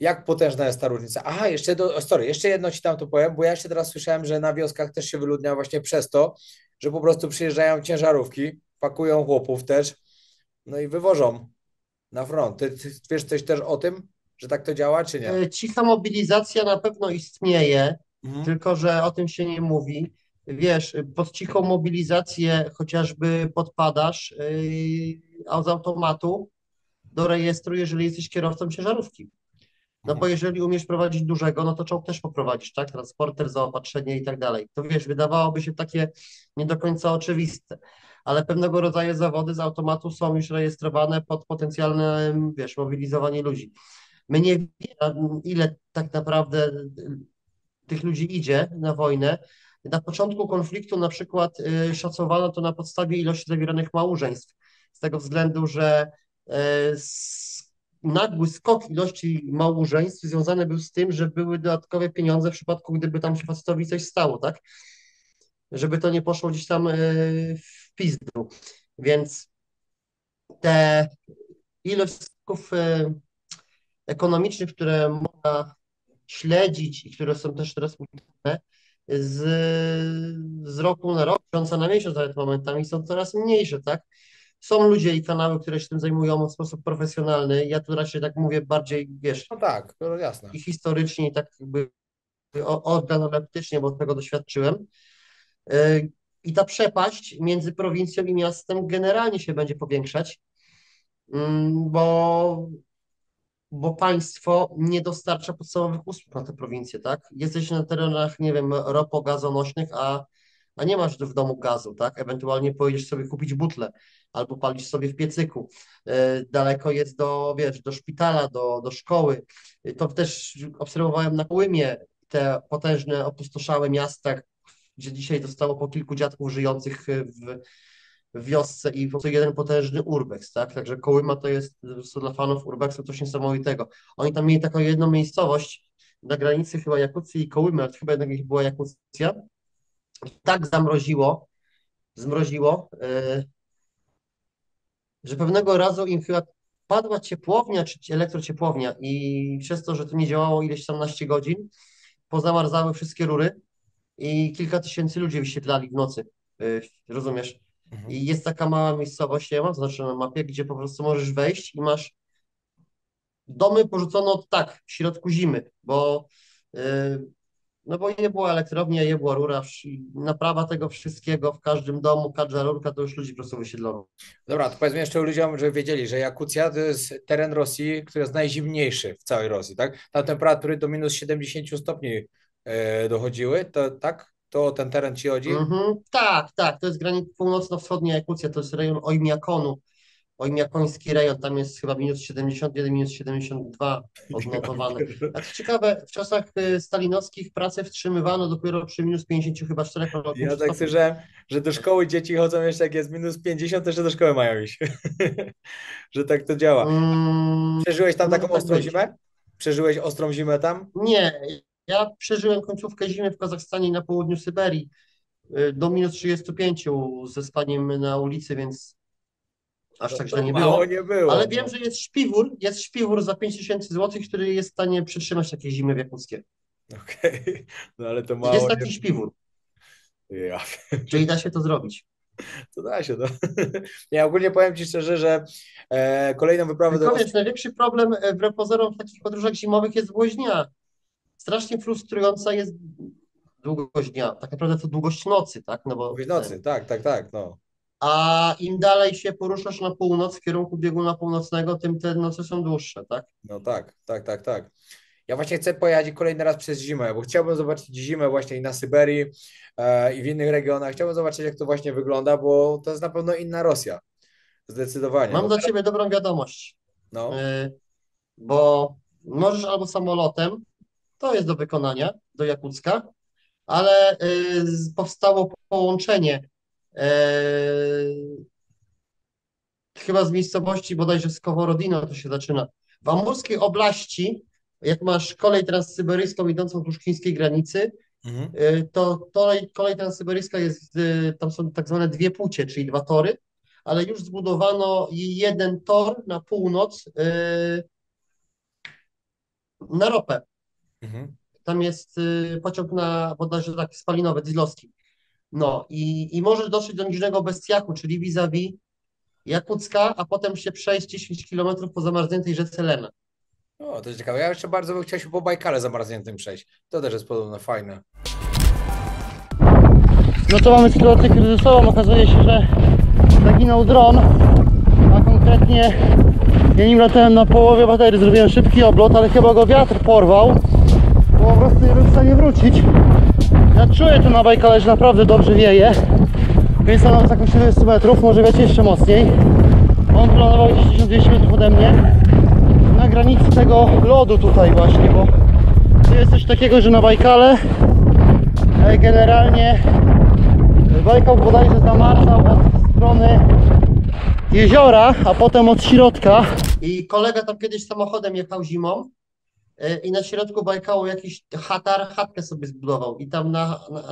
[SPEAKER 1] jak potężna jest ta różnica? Aha, jeszcze jedno ci tam to powiem, bo ja jeszcze teraz słyszałem, że na wioskach też się wyludnia właśnie przez to, że po prostu przyjeżdżają ciężarówki, pakują chłopów też, no i wywożą na front. Ty wiesz coś też o tym, że tak to działa, czy nie?
[SPEAKER 6] Cicha mobilizacja na pewno istnieje, tylko że o tym się nie mówi. Wiesz, pod cichą mobilizację chociażby podpadasz a z automatu do rejestru, jeżeli jesteś kierowcą ciężarówki. No bo jeżeli umiesz prowadzić dużego, no to czołg też poprowadzisz, tak? Transporter, zaopatrzenie i tak dalej. To wiesz, wydawałoby się takie nie do końca oczywiste, ale pewnego rodzaju zawody z automatu są już rejestrowane pod potencjalne, wiesz, mobilizowanie ludzi. My nie wiemy, ile tak naprawdę tych ludzi idzie na wojnę. Na początku konfliktu na przykład szacowano to na podstawie ilości zawieranych małżeństw, z tego względu, że nagły skok ilości małżeństw związany był z tym, że były dodatkowe pieniądze w przypadku, gdyby tam się facetowi coś stało, tak? Żeby to nie poszło gdzieś tam w pizdu. Więc te ilość skutków ekonomicznych, które można śledzić i które są też teraz z roku na rok, miesiąca na miesiąc, nawet momentami są coraz mniejsze, tak? Są ludzie i kanały, które się tym zajmują w sposób profesjonalny. Ja tu raczej tak mówię bardziej, wiesz,
[SPEAKER 1] no tak, to jasne.
[SPEAKER 6] I historycznie, i tak jakby organoleptycznie, bo tego doświadczyłem. I ta przepaść między prowincją i miastem generalnie się będzie powiększać, bo państwo nie dostarcza podstawowych usług na te prowincje, tak? Jesteś na terenach, nie wiem, ropo-gazonośnych, a nie masz w domu gazu, tak? Ewentualnie pojedziesz sobie kupić butlę albo palisz sobie w piecyku. Daleko jest do szpitala, do szkoły. To też obserwowałem na Kołymie te potężne, opustoszałe miasta, gdzie dzisiaj zostało po kilku dziadków żyjących w wiosce i po prostu jeden potężny urbex, tak? Także Kołyma to jest dla fanów urbexu coś niesamowitego. Oni tam mieli taką jedną miejscowość na granicy chyba Jakucji i Kołymy, ale chyba jednak była Jakucja. Tak zmroziło, że pewnego razu im chyba padła ciepłownia czy elektrociepłownia i przez to, że to nie działało ileś tam naście godzin, pozamarzały wszystkie rury i kilka tysięcy ludzi wyświetlali w nocy, rozumiesz? I jest taka mała miejscowość, ja mam zaznaczone na mapie, gdzie po prostu możesz wejść i masz domy porzucone od tak, w środku zimy, bo no bo nie była elektrownia, nie była rura, naprawa tego wszystkiego w każdym domu, każda rurka, to już ludzi po prostu wysiedlono.
[SPEAKER 1] Dobra, to powiedzmy jeszcze ludziom, żeby wiedzieli, że Jakucja to jest teren Rosji, który jest najzimniejszy w całej Rosji, tak? Tam temperatury do minus 70 stopni dochodziły, to tak? To o ten teren ci chodzi?
[SPEAKER 6] Tak, tak, to jest granica północno-wschodnia Jakucja, to jest rejon Ojmiakonu, Ojmiakoński rejon, tam jest chyba minus 71, minus 72 odnotowane. A co ciekawe, w czasach stalinowskich pracę wstrzymywano dopiero przy minus 50 chyba 4
[SPEAKER 1] Ja tak słyszałem, że do szkoły dzieci chodzą jeszcze jak jest minus 50, to jeszcze do szkoły mają iść. Że tak to działa. Przeżyłeś tam taką ostrą zimę? Przeżyłeś ostrą zimę tam?
[SPEAKER 6] Nie, ja przeżyłem końcówkę zimy w Kazachstanie i na południu Syberii do minus 35 ze spaniem na ulicy, więc aż tak źle nie było.
[SPEAKER 1] Nie było.
[SPEAKER 6] Ale wiem, że jest śpiwór za 5000 zł, który jest w stanie przytrzymać takie zimy w Jakuckie.
[SPEAKER 1] Okej, no ale to mało.
[SPEAKER 6] Jest taki śpiwór.
[SPEAKER 1] Ja.
[SPEAKER 6] Czyli da się to zrobić.
[SPEAKER 1] To da się, no. Ja ogólnie powiem ci szczerze, że kolejną wyprawę
[SPEAKER 6] Tylko wiesz, największy problem wbrew pozorom w takich podróżach zimowych jest długość dnia. Strasznie frustrująca jest długość dnia. Tak naprawdę to długość nocy, tak? No bo
[SPEAKER 1] długość nocy, tak, no.
[SPEAKER 6] A im dalej się poruszasz na północ, w kierunku bieguna północnego, tym te noce są dłuższe, tak?
[SPEAKER 1] No tak. Ja właśnie chcę pojechać kolejny raz przez zimę, bo chciałbym zobaczyć zimę właśnie i na Syberii i w innych regionach. Chciałbym zobaczyć, jak to właśnie wygląda, bo to jest na pewno inna Rosja. Zdecydowanie.
[SPEAKER 6] Mam dla ciebie dobrą wiadomość.
[SPEAKER 1] No.
[SPEAKER 6] Bo możesz albo samolotem, to jest do wykonania, do Jakucka, ale powstało połączenie chyba z miejscowości bodajże Skoworodino to się zaczyna. W Amurskiej Oblaści, jak masz kolej transsyberyjską idącą wzdłuż chińskiej granicy, to kolej transsyberyjska jest, tam są tak zwane dwie płcie, czyli dwa tory, ale już zbudowano jeden tor na północ na ropę. Tam jest pociąg na bodajże tak spalinowy, dieslowski. No i możesz dotrzeć do Niżnego Bestiachu, czyli vis-a-vis Jakucka, a potem się przejść 10 km po zamarzniętej rzece Lena.
[SPEAKER 1] O, to jest ciekawe. Ja jeszcze bardzo bym chciał się po Bajkale zamarzniętym przejść. To też jest podobno fajne.
[SPEAKER 4] No to mamy sytuację kryzysową. Okazuje się, że zaginął dron, a konkretnie ja nim latałem na połowie baterii, zrobiłem szybki oblot, ale chyba go wiatr porwał, bo po prostu nie był w stanie wrócić. Ja czuję tu na Bajkale, że naprawdę dobrze wieje, więc tam za 40 metrów, może wiecie jeszcze mocniej. On planował gdzieś 1200 metrów ode mnie, na granicy tego lodu tutaj właśnie, bo tu jest coś takiego, że na Bajkale generalnie Bajkał bodajże zamarzał od strony jeziora, a potem od środka.
[SPEAKER 6] I kolega tam kiedyś samochodem jechał zimą i na środku Bajkału jakiś chatkę sobie zbudował i tam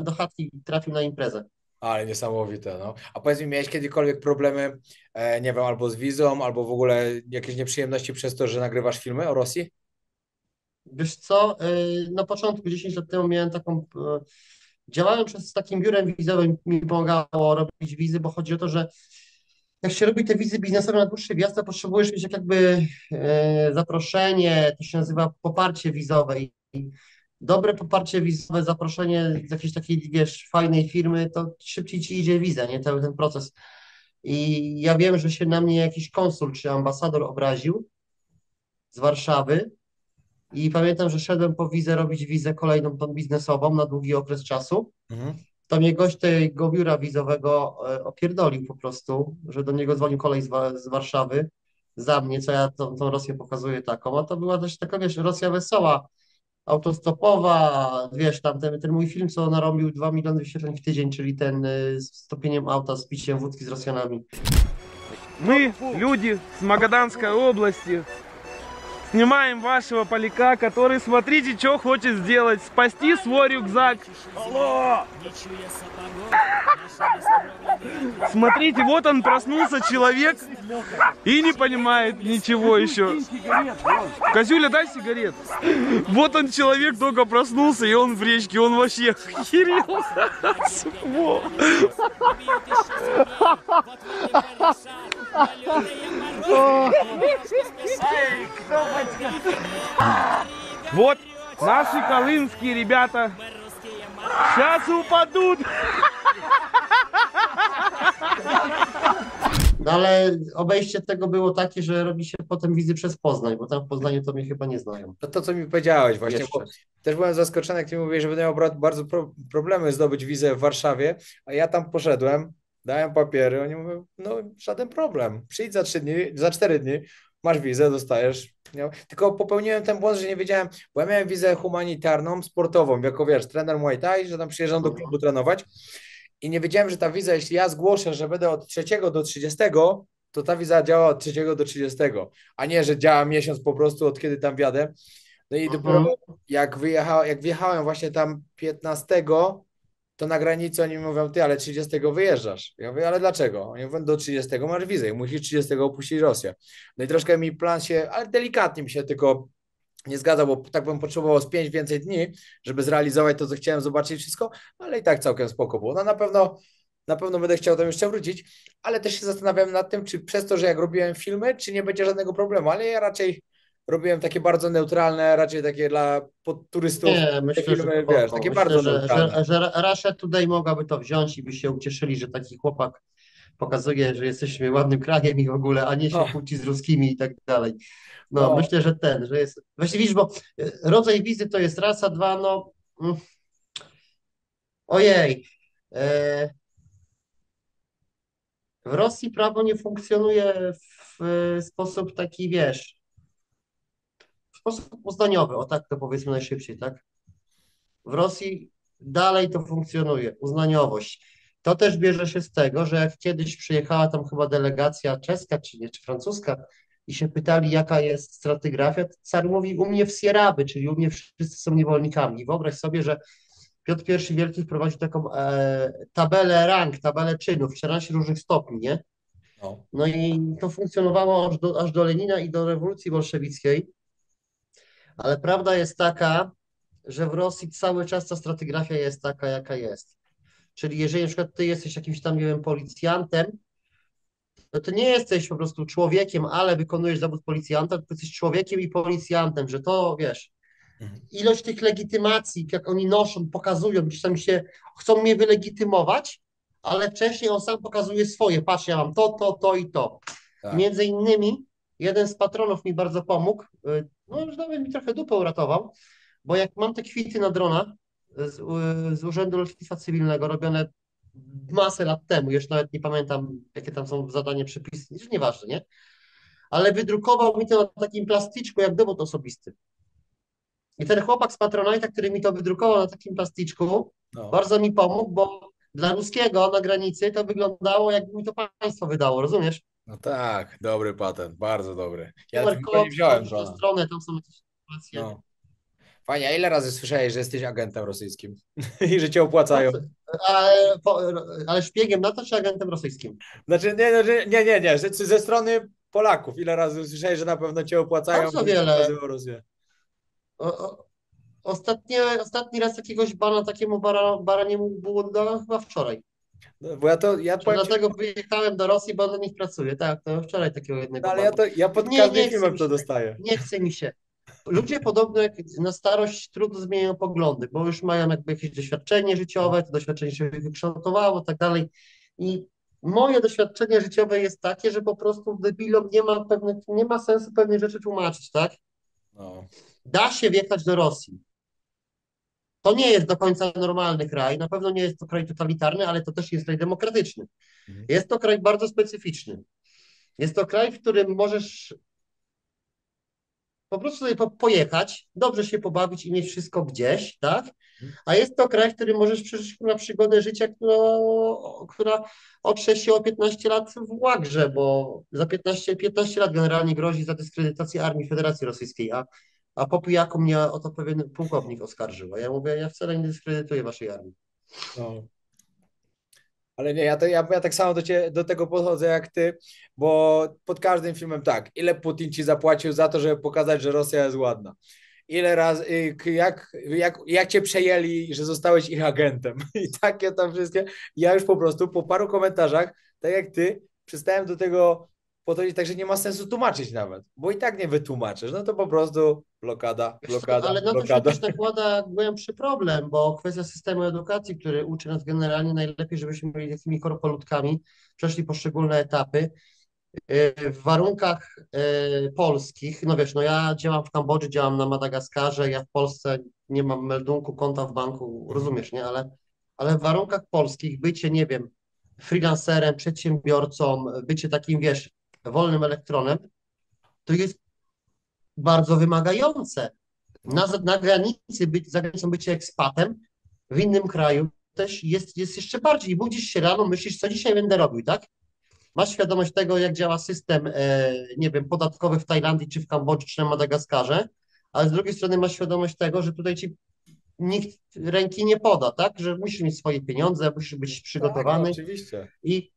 [SPEAKER 6] do chatki trafił na imprezę.
[SPEAKER 1] Ale niesamowite, no. A powiedz mi, miałeś kiedykolwiek problemy, nie wiem, albo z wizą, albo w ogóle jakieś nieprzyjemności przez to, że nagrywasz filmy o Rosji?
[SPEAKER 6] Wiesz co, na początku, 10 lat temu miałem taką, działałem z takim biurem wizowym, mi pomagało robić wizy, bo chodzi o to, że jak się robi te wizy biznesowe na dłuższy wjazd, to potrzebujesz mieć jakby zaproszenie, to się nazywa poparcie wizowe i dobre poparcie wizowe, zaproszenie z jakiejś takiej, wiesz, fajnej firmy, to szybciej ci idzie wiza, nie, cały ten proces. I ja wiem, że się na mnie jakiś konsul czy ambasador obraził z Warszawy i pamiętam, że szedłem po wizę, robić wizę kolejną, tą biznesową na długi okres czasu. To mnie gość tego biura wizowego opierdolił po prostu, że do niego dzwonił kolej z Warszawy za mnie, co ja tą Rosję pokazuję taką, a to była też taka, wiesz, Rosja wesoła, autostopowa, wiesz, tam ten mój film, co narobił 2 miliony wyświetleń w tydzień, czyli ten z topieniem auta, z piciem wódki z Rosjanami.
[SPEAKER 10] Мы, люди с Магаданской области, Снимаем вашего поляка, который, смотрите, что хочет сделать. Спасти свой рюкзак. Алло! Смотрите, вот он проснулся, человек, и не понимает ничего еще. Козюля, дай сигарет. Вот он, человек, только проснулся, и он в речке, он вообще охерел. Вот наши колымские ребята сейчас упадут.
[SPEAKER 6] No ale obejście tego było takie, że robi się potem wizy przez Poznań, bo tam w Poznaniu to mnie chyba nie znają.
[SPEAKER 1] To, co mi powiedziałeś właśnie,
[SPEAKER 6] Jeszcze.
[SPEAKER 1] bo też byłem zaskoczony, jak ty mówiłeś, że będę miał bardzo problemy zdobyć wizę w Warszawie, a ja tam poszedłem, dałem papiery, oni mówią, no żaden problem, przyjdź za 3 dni, za 4 dni, masz wizę, dostajesz. Nie? Tylko popełniłem ten błąd, że nie wiedziałem, bo ja miałem wizę humanitarną, sportową, jako wiesz, trener Muay Thai, że tam przyjeżdżam do klubu trenować i nie wiedziałem, że ta wiza, jeśli ja zgłoszę, że będę od 3 do 30, to ta wiza działa od 3 do 30, a nie, że działa miesiąc po prostu, od kiedy tam wjadę. No i dopiero jak wjechałem właśnie tam 15, to na granicy oni mówią, ty, ale 30 wyjeżdżasz. Ja mówię, ale dlaczego? Oni mówią, do 30 masz wizę i musisz 30 opuścić Rosję. No i troszkę mi plan się, ale delikatnie mi się tylko nie zgadzał, bo tak bym potrzebował z 5 więcej dni, żeby zrealizować to, co chciałem zobaczyć wszystko, ale i tak całkiem spoko było. No na pewno będę chciał tam jeszcze wrócić, ale też się zastanawiam nad tym, czy przez to, że jak robiłem filmy, czy nie będzie żadnego problemu, ale ja raczej robiłem takie bardzo neutralne, raczej takie dla turystów.
[SPEAKER 6] Nie, myślę,
[SPEAKER 1] te filmy,
[SPEAKER 6] że
[SPEAKER 1] wiesz, takie bardzo neutralne.
[SPEAKER 6] że Russia Today mogłaby to wziąć i by się ucieszyli, że taki chłopak pokazuje, że jesteśmy ładnym krajem i w ogóle, a nie się kłóci z ruskimi i tak dalej. No, myślę, że że jest. Właśnie widzisz, bo rodzaj wizy to jest raz, a dwa, no. Ojej. W Rosji prawo nie funkcjonuje w sposób taki, wiesz, w sposób uznaniowy, o tak to powiedzmy najszybciej, tak? W Rosji dalej to funkcjonuje, uznaniowość. To też bierze się z tego, że jak kiedyś przyjechała tam chyba delegacja czeska czy nie, czy francuska i się pytali, jaka jest stratygrafia, to car mówi, u mnie w Sieraby, czyli u mnie wszyscy są niewolnikami. I wyobraź sobie, że Piotr I Wielki wprowadził taką tabelę rang, tabelę czynów, 14 różnych stopni, nie? No i to funkcjonowało aż do Lenina i do rewolucji bolszewickiej. Ale prawda jest taka, że w Rosji cały czas ta stratygrafia jest taka, jaka jest. Czyli jeżeli na przykład ty jesteś jakimś tam, nie wiem, policjantem, no to nie jesteś po prostu człowiekiem, ale wykonujesz zawód policjanta, tylko jesteś człowiekiem i policjantem, że to, wiesz, ilość tych legitymacji, jak oni noszą, pokazują, gdzieś tam chcą mnie wylegitymować, ale wcześniej on sam pokazuje swoje, patrz, ja mam to i to.
[SPEAKER 1] Tak.
[SPEAKER 6] Między innymi jeden z patronów mi bardzo pomógł, no już nawet mi trochę dupę uratował, bo jak mam te kwity na drona z Urzędu Lotnictwa Cywilnego robione masę lat temu, już nawet nie pamiętam, jakie tam są zadania, przepisy, już nieważne, nie? Ale wydrukował mi to na takim plastyczku, jak dowód osobisty. I ten chłopak z Patronite'a, który mi to wydrukował na takim plastyczku, bardzo mi pomógł, bo dla ruskiego na granicy to wyglądało, jakby mi to państwo wydało, rozumiesz?
[SPEAKER 1] No tak, dobry patent, bardzo dobry. Ja
[SPEAKER 6] QR
[SPEAKER 1] tylko nie
[SPEAKER 6] kod,
[SPEAKER 1] wziąłem
[SPEAKER 6] wchodzisz na
[SPEAKER 1] żona.
[SPEAKER 6] stronę, tam są jakieś informacje.
[SPEAKER 1] No. Fajnie, a ile razy słyszałeś, że jesteś agentem rosyjskim i że cię opłacają?
[SPEAKER 6] Ale szpiegiem NATO czy agentem rosyjskim?
[SPEAKER 1] Znaczy, nie, że ze strony Polaków. Ile razy słyszałeś, że na pewno cię opłacają?
[SPEAKER 6] Bardzo wiele.
[SPEAKER 1] Rosję.
[SPEAKER 6] Ostatni raz jakiegoś takiemu baraniemu było chyba wczoraj.
[SPEAKER 1] No, bo
[SPEAKER 6] dlatego wyjechałem do Rosji, bo do nich pracuję. Tak, to wczoraj takiego jednego.
[SPEAKER 1] No, ale ja pod każdym filmem to dostaję.
[SPEAKER 6] Nie chce mi się. Ludzie podobno jak na starość trudno zmieniają poglądy, bo już mają jakby jakieś doświadczenie życiowe, to doświadczenie się wykształtowało i tak dalej. I moje doświadczenie życiowe jest takie, że po prostu debilom nie ma sensu pewnych rzeczy tłumaczyć, tak?
[SPEAKER 1] No.
[SPEAKER 6] Da się wjechać do Rosji. To nie jest do końca normalny kraj, na pewno nie jest to kraj totalitarny, ale to też jest kraj demokratyczny. Jest to kraj bardzo specyficzny. Jest to kraj, w którym możesz po prostu sobie pojechać, dobrze się pobawić i mieć wszystko gdzieś, tak? A jest to kraj, w którym możesz przeżyć na przygodę życia, która otrze się o 15 lat w łagrze, bo za 15 lat generalnie grozi za dyskredytację armii Federacji Rosyjskiej, a po pijaku mnie o to pewien pułkownik oskarżył. A ja mówię, ja wcale nie dyskredytuję waszej armii.
[SPEAKER 1] No. Ale nie, ja tak samo do tego podchodzę jak ty, bo pod każdym filmem tak, ile Putin ci zapłacił za to, żeby pokazać, że Rosja jest ładna? Ile razy, jak cię przejęli, że zostałeś ich agentem? I takie tam wszystkie. Ja już po prostu po paru komentarzach, tak jak ty, przestałem do tego podchodzić tak, że nie ma sensu tłumaczyć nawet, bo i tak nie wytłumaczysz. No to po prostu blokada,
[SPEAKER 6] Ale na to się
[SPEAKER 1] blokada.
[SPEAKER 6] też nakłada głębszy problem, bo kwestia systemu edukacji, który uczy nas generalnie najlepiej, żebyśmy byli takimi korpolutkami, przeszli poszczególne etapy. W warunkach polskich, no wiesz, no ja działam w Kambodży, działam na Madagaskarze, ja w Polsce nie mam meldunku, konta w banku, rozumiesz, nie? Ale w warunkach polskich bycie, nie wiem, freelancerem, przedsiębiorcą, bycie takim, wiesz, wolnym elektronem, to jest bardzo wymagające. Na granicy, za granicą bycie ekspatem, w innym kraju też jest jeszcze bardziej. Budzisz się rano, myślisz, co dzisiaj będę robił, tak? Masz świadomość tego, jak działa system, nie wiem, podatkowy w Tajlandii, czy w Kambodży, czy na Madagaskarze, ale z drugiej strony masz świadomość tego, że tutaj ci nikt ręki nie poda, tak? Że musisz mieć swoje pieniądze, musisz być przygotowany.
[SPEAKER 1] Tak, no, oczywiście.
[SPEAKER 6] I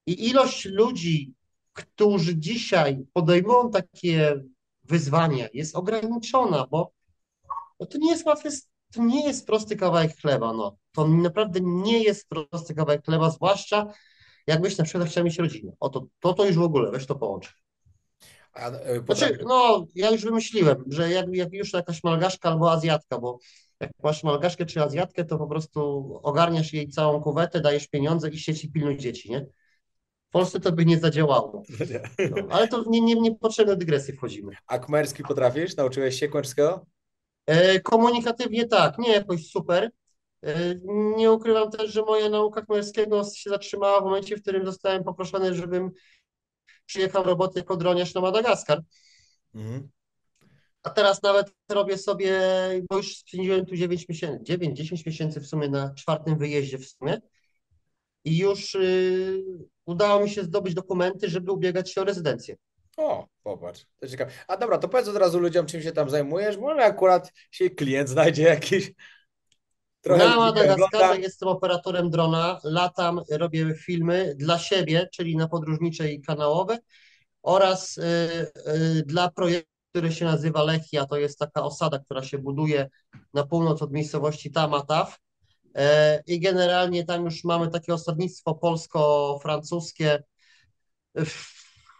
[SPEAKER 6] ilość ludzi, którzy dzisiaj podejmują takie wyzwania, jest ograniczona, bo to nie jest łatwe, to nie jest prosty kawałek chleba, no. To naprawdę nie jest prosty kawałek chleba, zwłaszcza jakbyś na przykład chciał mieć rodzinę. To już w ogóle, weź to połącz. Znaczy, no, ja już wymyśliłem, że jak już jakaś Malgaszka albo Azjatka, bo jak masz Malgaszkę czy Azjatkę, to po prostu ogarniasz jej całą kuwetę, dajesz pieniądze i sieci pilnuj dzieci, nie? W Polsce to by nie zadziałało. No, ale to niepotrzebne dygresje wchodzimy.
[SPEAKER 1] A kmerski potrafisz? Nauczyłeś się kmerskiego?
[SPEAKER 6] Komunikatywnie tak, nie jakoś super. Nie ukrywam też, że moja nauka kmerskiego się zatrzymała w momencie, w którym zostałem poproszony, żebym przyjechał roboty jako droniarz na Madagaskar. A teraz nawet robię sobie, bo już spędziłem tu 10 miesięcy w sumie na 4. wyjeździe w sumie i już udało mi się zdobyć dokumenty, żeby ubiegać się o rezydencję.
[SPEAKER 1] O, popatrz, to ciekawe. A dobra, to powiedz od razu ludziom, czym się tam zajmujesz, może akurat się klient znajdzie jakiś. Trochę
[SPEAKER 6] Na Madagaskarze jestem operatorem drona, latam, robię filmy dla siebie, czyli na podróżnicze i kanałowe oraz dla projektu, który się nazywa Lechia, to jest taka osada, która się buduje na północ od miejscowości Tamatave i generalnie tam już mamy takie osadnictwo polsko-francuskie.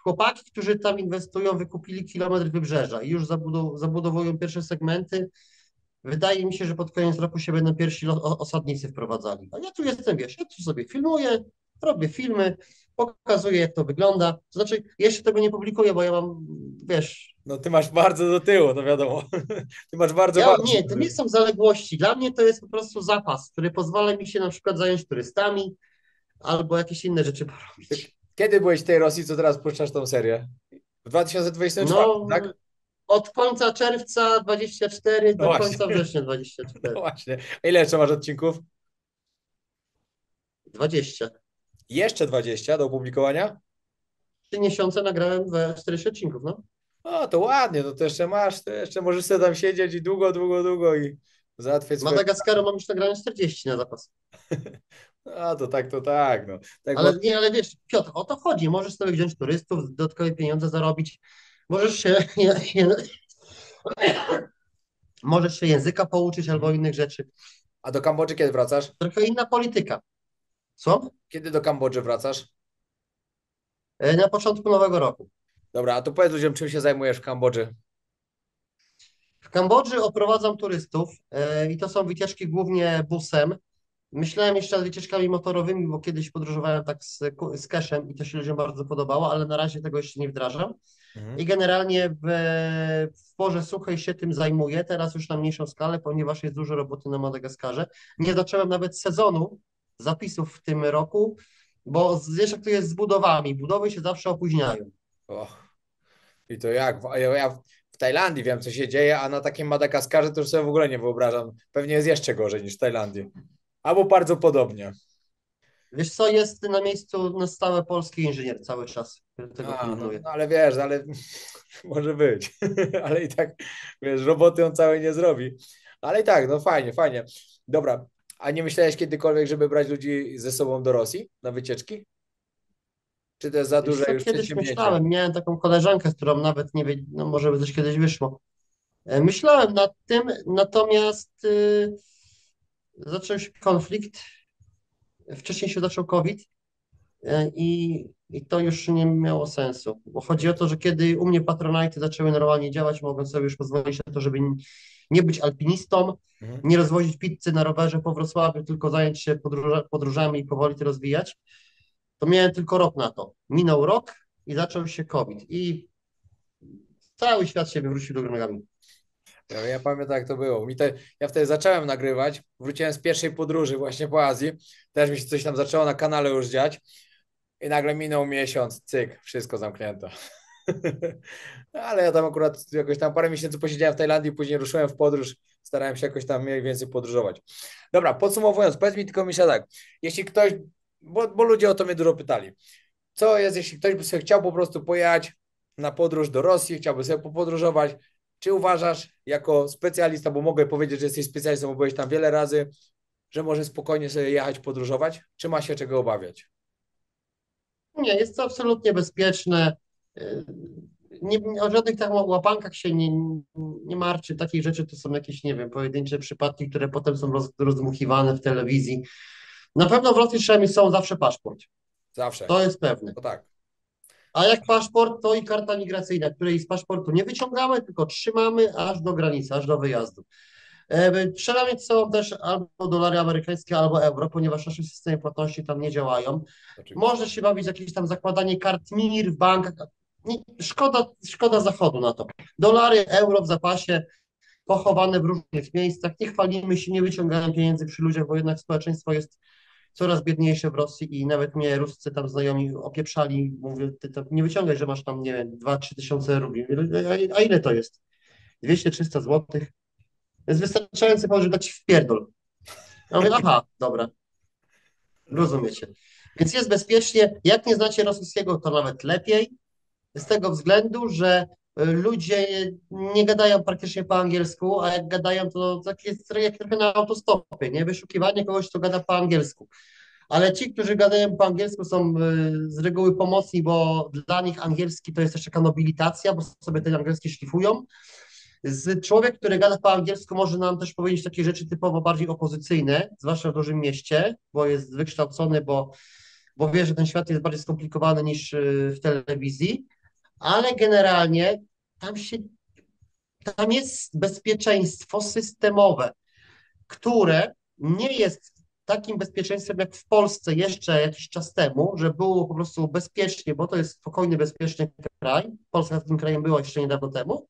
[SPEAKER 6] Chłopaki, którzy tam inwestują, wykupili kilometr wybrzeża i już zabudowują pierwsze segmenty. Wydaje mi się, że pod koniec roku się będą pierwsi osadnicy wprowadzali. A ja tu jestem, wiesz, ja tu sobie filmuję, robię filmy, pokazuję, jak to wygląda. To znaczy, jeszcze tego nie publikuję, bo ja mam, wiesz...
[SPEAKER 1] No ty masz bardzo do tyłu, to wiadomo. Ty masz bardzo...
[SPEAKER 6] Nie, to nie są zaległości. Dla mnie to jest po prostu zapas, który pozwala mi się na przykład zająć turystami albo jakieś inne rzeczy porobić.
[SPEAKER 1] Kiedy byłeś w tej Rosji, co teraz puszczasz tą serię? W 2024,
[SPEAKER 6] no,
[SPEAKER 1] tak?
[SPEAKER 6] Od końca czerwca 24 do
[SPEAKER 1] właśnie.
[SPEAKER 6] końca września 24.
[SPEAKER 1] No właśnie. A ile jeszcze masz odcinków?
[SPEAKER 6] 20.
[SPEAKER 1] Jeszcze 20 do opublikowania?
[SPEAKER 6] 3 miesiące nagrałem 40 odcinków, no.
[SPEAKER 1] O, to ładnie, to jeszcze masz, to jeszcze możesz sobie tam siedzieć i długo i załatwiać
[SPEAKER 6] Z Madagaskaru mam już nagrane 40 na zapas.
[SPEAKER 1] A, to tak, no. Tak,
[SPEAKER 6] ale wiesz, Piotr, o to chodzi. Możesz sobie wziąć turystów, dodatkowe pieniądze zarobić. Możesz się języka pouczyć albo innych rzeczy.
[SPEAKER 1] A do Kambodży kiedy wracasz?
[SPEAKER 6] Trochę inna polityka. Co?
[SPEAKER 1] Kiedy do Kambodży wracasz?
[SPEAKER 6] Na początku nowego roku.
[SPEAKER 1] Dobra, a to powiedz ludziom, czym się zajmujesz w Kambodży?
[SPEAKER 6] W Kambodży oprowadzam turystów i to są wycieczki głównie busem. Myślałem jeszcze nad wycieczkami motorowymi, bo kiedyś podróżowałem tak z cashem i to się ludziom bardzo podobało, ale na razie tego jeszcze nie wdrażam. I generalnie w porze suchej się tym zajmuję, teraz już na mniejszą skalę, ponieważ jest dużo roboty na Madagaskarze. Nie zacząłem nawet sezonu zapisów w tym roku, bo wiesz, jak to jest z budowami. Budowy się zawsze opóźniają.
[SPEAKER 1] I to jak? Ja Tajlandii wiem, co się dzieje, a na takim Madagaskarze to już sobie w ogóle nie wyobrażam. Pewnie jest jeszcze gorzej niż w Tajlandii. Albo bardzo podobnie.
[SPEAKER 6] Wiesz co, jest na miejscu na stałe polski inżynier cały czas, który tego
[SPEAKER 1] No,
[SPEAKER 6] pilnuje.
[SPEAKER 1] no ale wiesz, ale może być. Ale i tak, wiesz, roboty on całej nie zrobi. Ale i tak, no fajnie, fajnie. Dobra, a nie myślałeś kiedykolwiek, żeby brać ludzi ze sobą do Rosji na wycieczki? Czy to jest za
[SPEAKER 6] Wiesz
[SPEAKER 1] duże
[SPEAKER 6] co,
[SPEAKER 1] już
[SPEAKER 6] kiedyś
[SPEAKER 1] przedsięwzięcie?
[SPEAKER 6] myślałem, miałem taką koleżankę, z którą nawet nie wiem, no może by coś kiedyś wyszło. Myślałem nad tym, natomiast zaczął się konflikt, wcześniej się zaczął COVID i to już nie miało sensu, bo chodzi o to, że kiedy u mnie Patronite zaczęły normalnie działać, mogłem sobie już pozwolić na to, żeby nie być alpinistą,
[SPEAKER 1] Mhm.
[SPEAKER 6] nie rozwozić pizzy na rowerze po Wrocławiu, tylko zająć się podróżami i powoli to rozwijać, to miałem tylko rok na to. Minął rok i zaczął się COVID i cały świat się wywrócił do góry nogami.
[SPEAKER 1] Ja pamiętam, jak to było. Ja wtedy zacząłem nagrywać, wróciłem z pierwszej podróży właśnie po Azji, też mi się coś tam zaczęło na kanale już dziać i nagle minął miesiąc, cyk, wszystko zamknięto. Ale ja tam akurat jakoś tam parę miesięcy posiedziałem w Tajlandii, później ruszyłem w podróż, starałem się jakoś tam mniej więcej podróżować. Dobra, podsumowując, powiedz mi tylko, Misza, tak, jeśli ktoś, bo ludzie o to mnie dużo pytali, co jest, jeśli ktoś by sobie chciał po prostu pojechać na podróż do Rosji, chciałby sobie popodróżować, czy uważasz jako specjalista, bo mogę powiedzieć, że jesteś specjalistą, bo byłeś tam wiele razy, że może spokojnie sobie jechać, podróżować, czy ma się czego obawiać?
[SPEAKER 6] Nie, jest to absolutnie bezpieczne. O żadnych tam łapankach się nie martrzy. Takich rzeczy to są jakieś, nie wiem, pojedyncze przypadki, które potem są rozdmuchiwane w telewizji. Na pewno w Rosji trzeba mieć z sobą zawsze paszport.
[SPEAKER 1] Zawsze.
[SPEAKER 6] To jest pewne.
[SPEAKER 1] To tak.
[SPEAKER 6] A jak paszport, to i karta migracyjna, której z paszportu nie wyciągamy, tylko trzymamy aż do granicy, aż do wyjazdu. Trzeba mieć z sobą też albo dolary amerykańskie, albo euro, ponieważ nasze systemy płatności tam nie działają.
[SPEAKER 1] Oczywiście.
[SPEAKER 6] Można się bawić jakieś tam zakładanie kart MIR w bankach. Szkoda zachodu na to. Dolary, euro w zapasie, pochowane w różnych miejscach. Nie chwalimy się, nie wyciągamy pieniędzy przy ludziach, bo jednak społeczeństwo jest coraz biedniejsze w Rosji i nawet mnie ruscy tam znajomi opieprzali. Mówię, ty to nie wyciągaj, że masz tam, nie wiem, 2-3 tysiące rubli. A ile to jest? 200-300 złotych? Jest wystarczający powód, żeby dać ci w pierdol. Ja mówię, aha, dobra. Rozumiecie. Więc jest bezpiecznie. Jak nie znacie rosyjskiego, to nawet lepiej. Z tego względu, że ludzie nie gadają praktycznie po angielsku, a jak gadają, to tak jest jak trochę na autostopie, nie? Wyszukiwanie kogoś, kto gada po angielsku. Ale ci, którzy gadają po angielsku, są z reguły pomocni, bo dla nich angielski to jest też taka nobilitacja, bo sobie ten angielski szlifują. Człowiek, który gada po angielsku, może nam też powiedzieć takie rzeczy typowo bardziej opozycyjne, zwłaszcza w dużym mieście, bo jest wykształcony, bo wie, że ten świat jest bardziej skomplikowany niż w telewizji, ale generalnie tam jest bezpieczeństwo systemowe, które nie jest takim bezpieczeństwem jak w Polsce jeszcze jakiś czas temu, że było po prostu bezpiecznie, bo to jest spokojny, bezpieczny kraj. Polska tym krajem była jeszcze niedawno temu.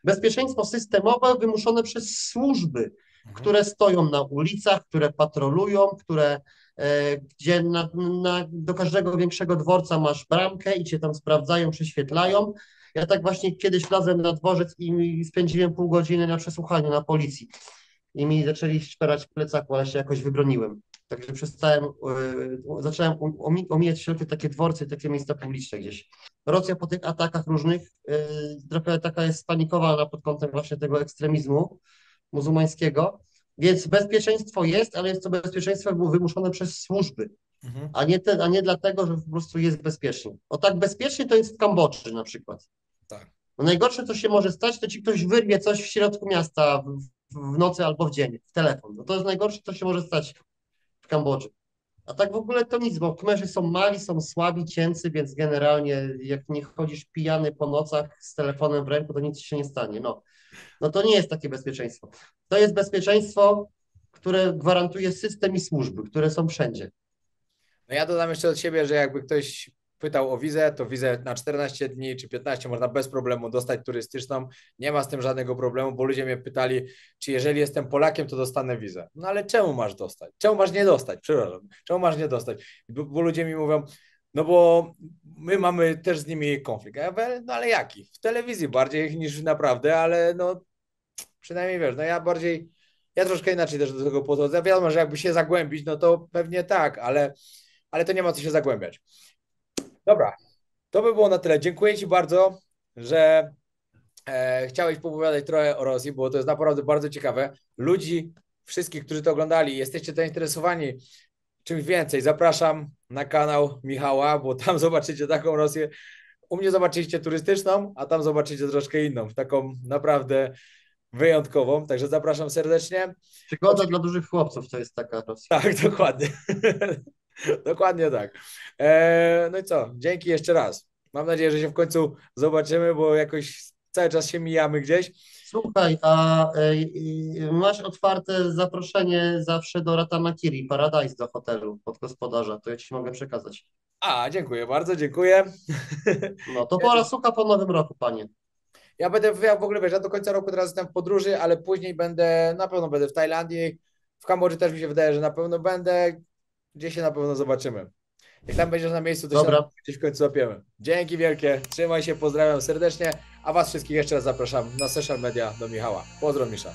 [SPEAKER 6] Bezpieczeństwo systemowe wymuszone przez służby, które stoją na ulicach, które patrolują, gdzie do każdego większego dworca masz bramkę i cię tam sprawdzają, prześwietlają. Ja tak właśnie kiedyś wlazłem na dworzec i spędziłem pół godziny na przesłuchaniu na policji i mi zaczęli szperać w plecaku, ale się jakoś wybroniłem. Także zacząłem omijać wszelkie takie dworce i takie miejsca publiczne gdzieś. Rosja po tych atakach różnych trochę taka jest spanikowana pod kątem właśnie tego ekstremizmu muzułmańskiego, więc bezpieczeństwo jest, ale jest to bezpieczeństwo wymuszone przez służby, a nie dlatego, że po prostu jest bezpiecznie. O tak bezpiecznie to jest w Kambodży na przykład.
[SPEAKER 1] Tak.
[SPEAKER 6] No najgorsze, co się może stać, to ci ktoś wyrwie coś w środku miasta w nocy albo w dzień, w telefon. No to jest najgorsze, co się może stać w Kambodży. A tak w ogóle to nic, bo Khmerzy są mali, są słabi, cięcy, więc generalnie jak nie chodzisz pijany po nocach z telefonem w ręku, to nic ci się nie stanie. No to nie jest takie bezpieczeństwo. To jest bezpieczeństwo, które gwarantuje system i służby, które są wszędzie.
[SPEAKER 1] No ja dodam jeszcze od siebie, że jakby ktoś pytał o wizę, to wizę na 14 dni czy 15 można bez problemu dostać turystyczną. Nie ma z tym żadnego problemu, bo ludzie mnie pytali, czy jeżeli jestem Polakiem, to dostanę wizę. No ale czemu masz dostać? Czemu masz nie dostać? Przepraszam. Czemu masz nie dostać? Bo ludzie mi mówią, No bo my mamy też z nimi konflikt. A ja mówię, no ale jaki? W telewizji bardziej niż naprawdę, ale no przynajmniej wiesz, no ja troszkę inaczej też do tego podchodzę. Wiadomo, że jakby się zagłębić, no to pewnie tak, ale to nie ma co się zagłębiać. Dobra, to by było na tyle. Dziękuję Ci bardzo, że chciałeś popowiadać trochę o Rosji, bo to jest naprawdę bardzo ciekawe. Ludzi, wszystkich, którzy to oglądali, jesteście zainteresowani czymś więcej, zapraszam na kanał Michała, bo tam zobaczycie taką Rosję. U mnie zobaczycie turystyczną, a tam zobaczycie troszkę inną, taką naprawdę wyjątkową. Także zapraszam serdecznie.
[SPEAKER 6] Przygoda dla dużych chłopców to jest taka Rosja.
[SPEAKER 1] Tak, dokładnie. Dokładnie tak. No i co? Dzięki jeszcze raz. Mam nadzieję, że się w końcu zobaczymy, bo jakoś cały czas się mijamy gdzieś.
[SPEAKER 6] Słuchaj, masz otwarte zaproszenie zawsze do Ratanakiri, Paradise do hotelu pod gospodarza, to ja Ci mogę przekazać.
[SPEAKER 1] Dziękuję bardzo, dziękuję.
[SPEAKER 6] No to pora sucha po nowym roku, panie.
[SPEAKER 1] Ja w ogóle, wiesz, ja do końca roku teraz jestem w podróży, ale później na pewno będę w Tajlandii, w Kambodży też mi się wydaje, że na pewno będę, gdzieś się na pewno zobaczymy. Jak tam będziesz na miejscu, to
[SPEAKER 6] Dobra.
[SPEAKER 1] się gdzieś w końcu złapiemy. Dzięki wielkie, trzymaj się, pozdrawiam serdecznie, a Was wszystkich jeszcze raz zapraszam na social media do Michała. Pozdro, Misza.